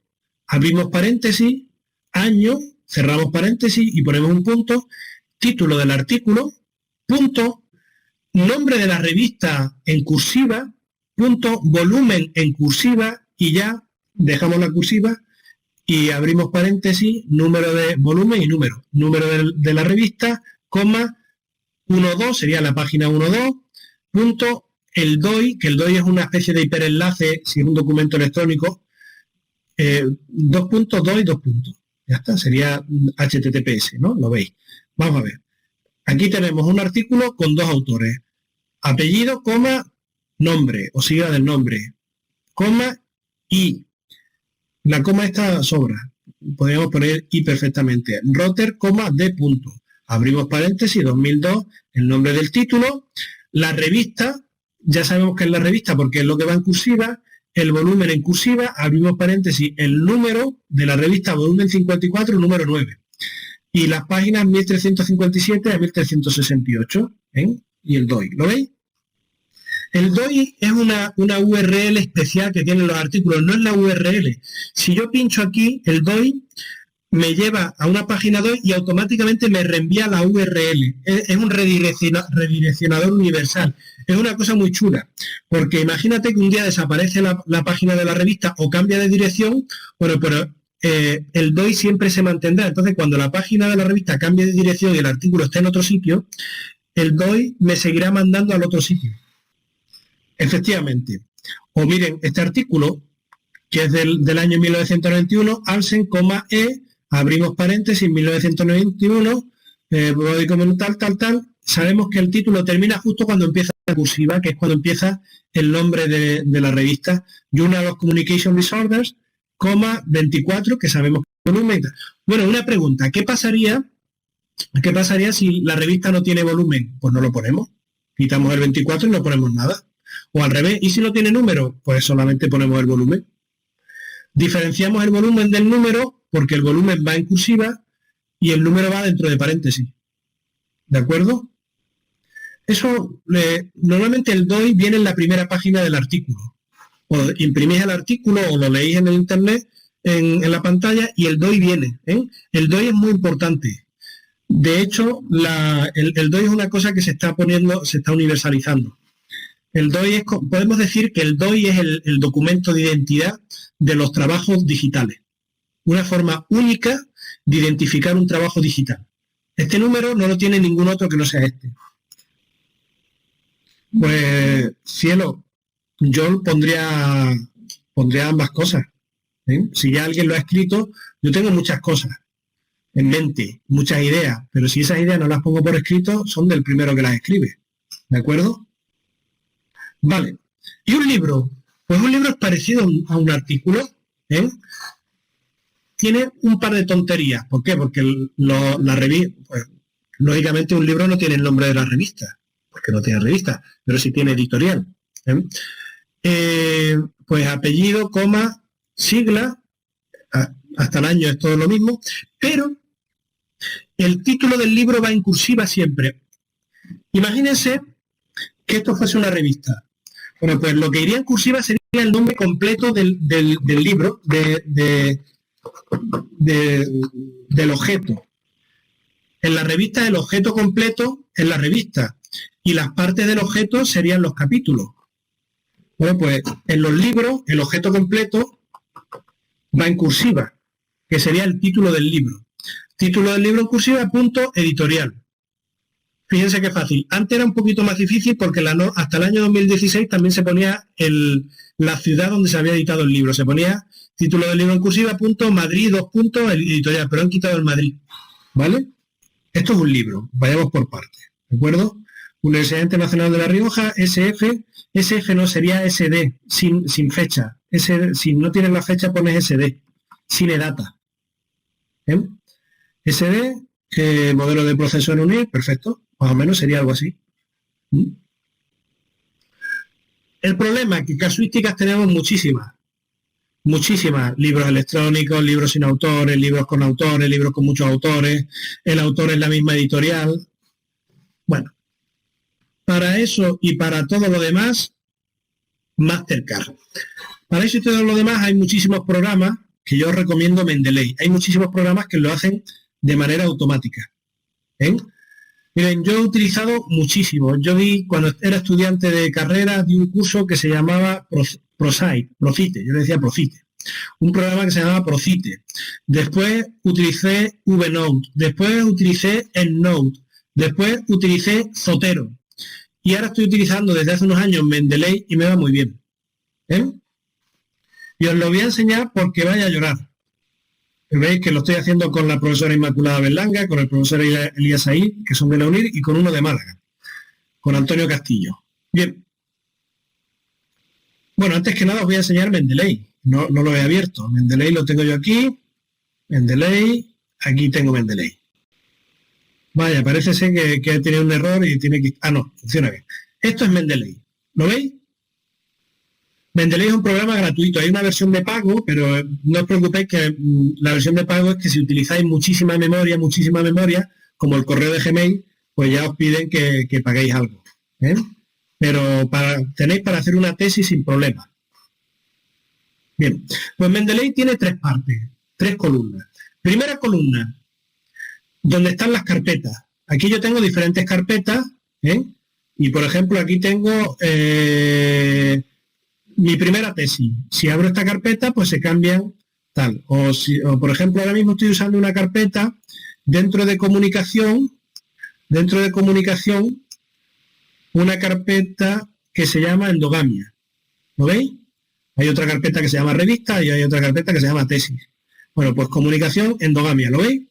abrimos paréntesis, año, cerramos paréntesis y ponemos un punto, título del artículo, punto, nombre de la revista en cursiva, punto, volumen en cursiva y ya dejamos la cursiva y abrimos paréntesis, número de volumen y número de la revista, coma, 1.2, sería la página 1.2, punto, el DOI, que el DOI es una especie de hiperenlace, si es un documento electrónico, 2.2 y 2 puntos. Ya está, sería HTTPS, ¿no? Lo veis. Vamos a ver. Aquí tenemos un artículo con dos autores. Apellido, coma, nombre, o sigla del nombre, coma, y. La coma esta sobra. Podríamos poner y perfectamente. Rotter, coma, de punto. Abrimos paréntesis, 2002, el nombre del título. La revista, ya sabemos que es la revista porque es lo que va en cursiva. El volumen en cursiva, abrimos paréntesis, el número de la revista, volumen 54, número 9. Y las páginas 1357 a 1368, ¿eh? Y el DOI, ¿lo veis? El DOI es una URL especial que tienen los artículos, no es la URL. Si yo pincho aquí, el DOI me lleva a una página DOI y automáticamente me reenvía la URL. Es un redireccionador universal. Es una cosa muy chula, porque imagínate que un día desaparece la página de la revista o cambia de dirección, bueno, pero el DOI siempre se mantendrá. Entonces, cuando la página de la revista cambie de dirección y el artículo esté en otro sitio, el DOI me seguirá mandando al otro sitio. Efectivamente. O miren, este artículo, que es del año 1991, Alsen, E, abrimos paréntesis, 1991, tal, sabemos que el título termina justo cuando empieza la cursiva, que es cuando empieza el nombre de la revista, Journal of Communication Disorders, 24, que sabemos que es volumen. Bueno, una pregunta, ¿qué pasaría si la revista no tiene volumen? Pues no lo ponemos, quitamos el 24 y no ponemos nada. O al revés, ¿y si no tiene número? Pues solamente ponemos el volumen. Diferenciamos el volumen del número porque el volumen va en cursiva y el número va dentro de paréntesis. ¿De acuerdo? Eso, normalmente el DOI viene en la primera página del artículo. O imprimís el artículo o lo leéis en el internet, en la pantalla, y el DOI viene, ¿eh? El DOI es muy importante. De hecho, el DOI es una cosa que se está universalizando. El DOI podemos decir que el DOI es el documento de identidad de los trabajos digitales. Una forma única de identificar un trabajo digital. Este número no lo tiene ningún otro que no sea este. Pues, cielo, yo pondría ambas cosas, ¿eh? Si ya alguien lo ha escrito, yo tengo muchas cosas en mente, muchas ideas, pero si esas ideas no las pongo por escrito, son del primero que las escribe. ¿De acuerdo? Vale. ¿Y un libro? Pues un libro es parecido a un artículo, ¿eh? Tiene un par de tonterías. ¿Por qué? Porque la revista, pues, lógicamente un libro no tiene el nombre de la revista, porque no tiene revista, pero sí tiene editorial, ¿eh? Pues apellido, coma, sigla, hasta el año es todo lo mismo, pero el título del libro va en cursiva siempre. Imagínense que esto fuese una revista. Bueno, pues lo que iría en cursiva sería el nombre completo del libro, del objeto. En la revista el objeto completo es la revista y las partes del objeto serían los capítulos. Bueno, pues en los libros el objeto completo va en cursiva, que sería el título del libro. Título del libro en cursiva, punto editorial. Fíjense qué fácil. Antes era un poquito más difícil porque hasta el año 2016 también se ponía la ciudad donde se había editado el libro. Se ponía título del libro en cursiva, punto, Madrid, editorial, pero han quitado el Madrid. ¿Vale? Esto es un libro. Vayamos por partes. ¿De acuerdo? Universidad Internacional de La Rioja, SF no sería SD, sin fecha. Si no tienes la fecha pones SD, sin data. ¿Eh? SD, modelo de proceso en unir, perfecto. Más o menos sería algo así. El problema es que casuísticas tenemos muchísimas. Libros electrónicos, libros sin autores, libros con autores, libros con muchos autores, el autor es la misma editorial. Bueno, para eso y para todo lo demás, Mastercard. Para eso y todo lo demás hay muchísimos programas que yo recomiendo Mendeley. Hay muchísimos programas que lo hacen de manera automática. ¿Eh? Miren, yo he utilizado muchísimo. Cuando era estudiante de carrera, di un curso que se llamaba Procite. Yo le decía Procite. un programa que se llamaba Procite, después utilicé VNote, después utilicé EndNote, después utilicé Zotero, y ahora estoy utilizando desde hace unos años Mendeley y me va muy bien. Y os lo voy a enseñar porque vaya a llorar. Veis que lo estoy haciendo con la profesora Inmaculada Berlanga, con el profesor Elías Said, que son de la UNIR, y con uno de Málaga, con Antonio Castillo. Bien. Bueno, antes que nada os voy a enseñar Mendeley. No lo he abierto. Mendeley lo tengo yo aquí. Mendeley. Aquí tengo Mendeley. Vaya, parece ser que ha tenido un error y tiene que... Ah, no, funciona bien. Esto es Mendeley. ¿Lo veis? Mendeley es un programa gratuito. Hay una versión de pago, pero no os preocupéis que la versión de pago es que si utilizáis muchísima memoria, como el correo de Gmail, pues ya os piden que paguéis algo. Pero tenéis para hacer una tesis sin problema. Bien, pues Mendeley tiene 3 partes, 3 columnas. Primera columna, donde están las carpetas. Aquí yo tengo diferentes carpetas, y por ejemplo aquí tengo mi primera tesis. Si abro esta carpeta, pues se cambian tal. O por ejemplo ahora mismo estoy usando una carpeta dentro de comunicación, una carpeta que se llama endogamia. ¿Lo veis? Hay otra carpeta que se llama revista y hay otra carpeta que se llama tesis. Bueno, pues comunicación, endogamia, ¿lo veis?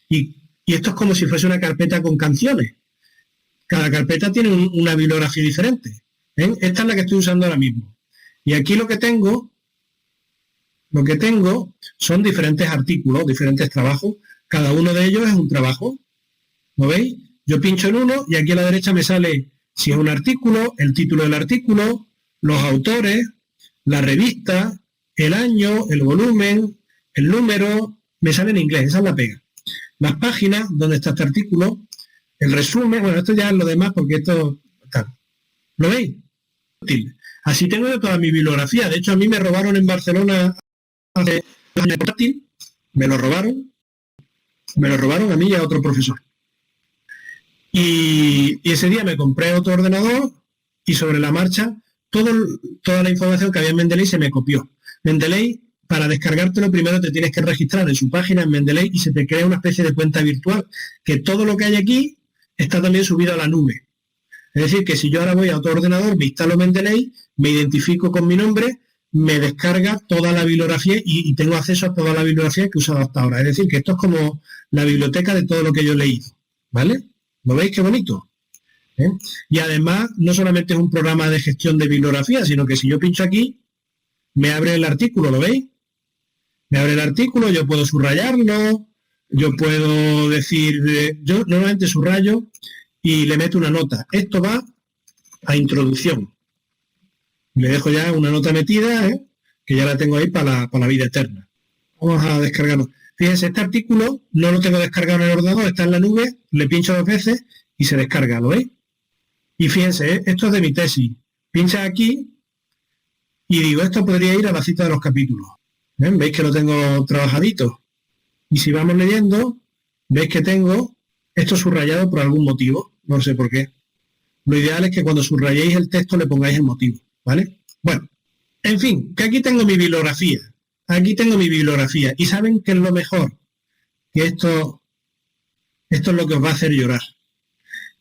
Y esto es como si fuese una carpeta con canciones. Cada carpeta tiene una bibliografía diferente. Esta es la que estoy usando ahora mismo. Y aquí lo que tengo son diferentes artículos, diferentes trabajos. Cada uno de ellos es un trabajo. ¿Lo veis? Yo pincho en uno y aquí a la derecha me sale si es un artículo, el título del artículo, los autores, la revista, el año, el volumen, el número, me sale en inglés, esa es la pega. Las páginas, donde está este artículo, el resumen, bueno, esto ya es lo demás porque esto tal. ¿Lo veis? Así tengo de toda mi bibliografía. De hecho, a mí me robaron en Barcelona hace un año portátil, me lo robaron a mí y a otro profesor. Y ese día me compré otro ordenador y sobre la marcha toda la información que había en Mendeley se me copió. Mendeley, para descargártelo, primero te tienes que registrar en su página en Mendeley y se te crea una especie de cuenta virtual, que todo lo que hay aquí está también subido a la nube. Es decir, que si yo ahora voy a otro ordenador, me instalo Mendeley, me identifico con mi nombre, me descarga toda la bibliografía y tengo acceso a toda la bibliografía que he usado hasta ahora. Es decir, que esto es como la biblioteca de todo lo que yo he leído. ¿Vale? ¿Lo veis qué bonito? Y además, no solamente es un programa de gestión de bibliografía, sino que si yo pincho aquí, me abre el artículo, ¿lo veis? Me abre el artículo, yo puedo subrayarlo, yo puedo decir, yo normalmente subrayo y le meto una nota. Esto va a introducción. Le dejo ya una nota metida, que ya la tengo ahí para la vida eterna. Vamos a descargarlo. Fíjense, este artículo no lo tengo descargado en el ordenador, está en la nube, le pincho 2 veces y se descarga, ¿lo veis? Y fíjense, esto es de mi tesis. Pincha aquí y digo, esto podría ir a la cita de los capítulos. ¿Veis que lo tengo trabajadito? Y si vamos leyendo, veis que tengo esto subrayado por algún motivo, no sé por qué. Lo ideal es que cuando subrayéis el texto le pongáis el motivo, ¿vale? Bueno, en fin, que aquí tengo mi bibliografía. Aquí tengo mi bibliografía. ¿Y saben qué es lo mejor? Que esto es lo que os va a hacer llorar.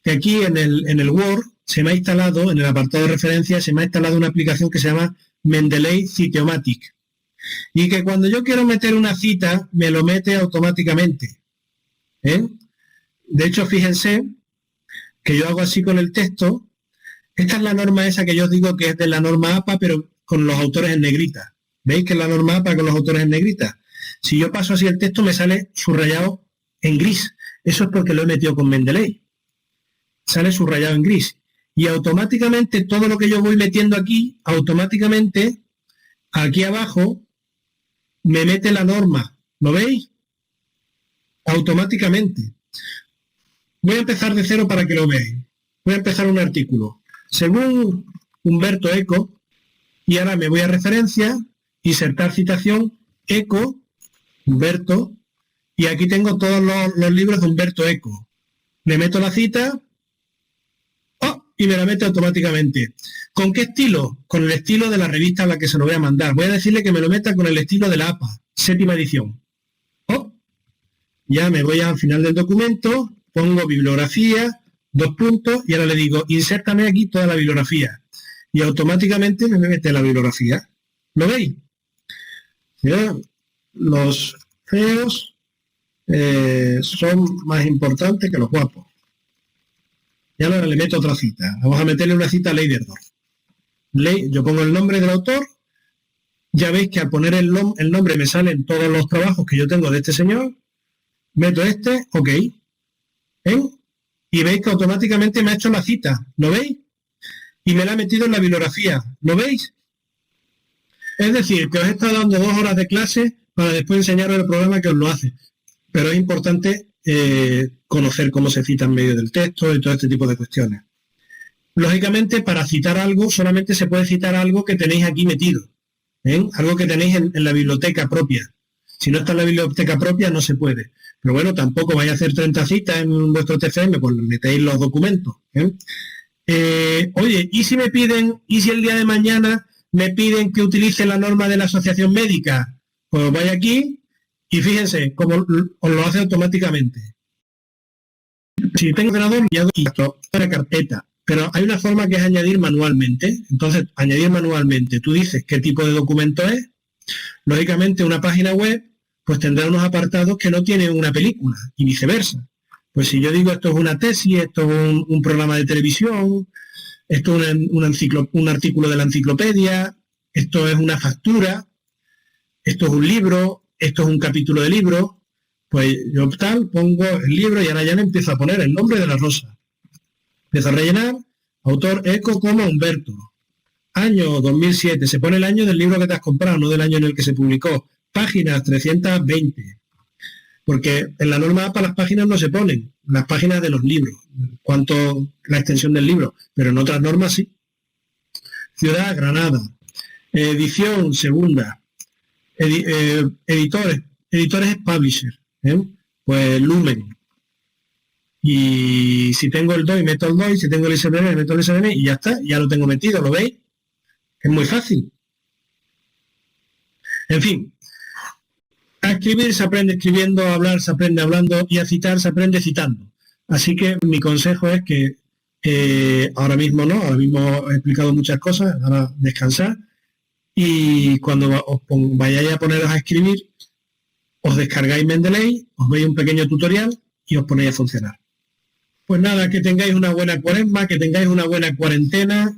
Que aquí en el Word se me ha instalado, en el apartado de referencia, se me ha instalado una aplicación que se llama Mendeley Citeomatic. Y que cuando yo quiero meter una cita, me lo mete automáticamente. De hecho, fíjense que yo hago así con el texto. Esta es la norma esa que yo os digo que es de la norma APA, pero con los autores en negrita. ¿Veis que es la norma APA con los autores en negrita? Si yo paso así el texto, me sale subrayado en gris. Eso es porque lo he metido con Mendeley. Sale subrayado en gris. Y automáticamente, todo lo que yo voy metiendo aquí, automáticamente, aquí abajo, me mete la norma. ¿Lo veis? Automáticamente. Voy a empezar de cero para que lo veáis. Voy a empezar un artículo. Según Humberto Eco, y ahora me voy a referencia, insertar citación, Eco, Humberto, y aquí tengo todos los libros de Humberto Eco. Le meto la cita. ¡Oh! y me la mete automáticamente. ¿Con qué estilo? Con el estilo de la revista a la que se lo voy a mandar. Voy a decirle que me lo meta con el estilo de la APA, 7ª edición. Oh, ya me voy al final del documento, pongo bibliografía, 2 puntos, y ahora le digo, insértame aquí toda la bibliografía. Y automáticamente me mete la bibliografía. ¿Lo veis? ¿Ya? Los feos son más importantes que los guapos. Y ahora le meto otra cita. Vamos a meterle una cita a Leiderdorf. Yo pongo el nombre del autor. Ya veis que al poner el nombre me salen todos los trabajos que yo tengo de este señor. Meto este, ok. Y veis que automáticamente me ha hecho la cita. ¿Lo veis? Y me la ha metido en la bibliografía. ¿Lo veis? Es decir, que os he estado dando 2 horas de clase para después enseñaros el programa que os lo hace. Pero es importante conocer cómo se cita en medio del texto y todo este tipo de cuestiones. Lógicamente, para citar algo, solamente se puede citar algo que tenéis aquí metido. Algo que tenéis en la biblioteca propia. Si no está en la biblioteca propia, no se puede. Pero bueno, tampoco vais a hacer 30 citas en vuestro TFM, pues metéis los documentos. Oye, ¿y si el día de mañana me piden que utilice la norma de la asociación médica? Pues vais aquí y fíjense cómo os lo hace automáticamente. Si tengo ordenador, añado una carpeta, pero hay una forma que es añadir manualmente. Entonces, añadir manualmente, tú dices qué tipo de documento es. Lógicamente, una página web pues tendrá unos apartados que no tienen una película y viceversa. Pues si yo digo esto es una tesis, esto es un programa de televisión, esto es un artículo de la enciclopedia, esto es una factura, esto es un libro, esto es un capítulo de libro, pues yo tal pongo el libro y ahora ya le empiezo a poner el nombre de la rosa. Empiezo a rellenar, autor Eco como Humberto, año 2007, se pone el año del libro que te has comprado, no del año en el que se publicó, páginas 320. Porque en la norma APA las páginas no se ponen, las páginas de los libros, la extensión del libro, pero en otras normas sí. Ciudad, Granada. Edición, segunda. Editores es publisher. Pues Lumen. Y si tengo el DOI, meto el DOI, si tengo el ISBN, meto el ISBN y ya está, ya lo tengo metido, ¿lo veis? Es muy fácil. En fin, a escribir se aprende escribiendo, a hablar se aprende hablando y a citar se aprende citando. Así que mi consejo es que ahora mismo he explicado muchas cosas, ahora descansar y cuando vayáis a poneros a escribir, os descargáis Mendeley, os veis un pequeño tutorial y os ponéis a funcionar. Pues nada, que tengáis una buena cuaresma, que tengáis una buena cuarentena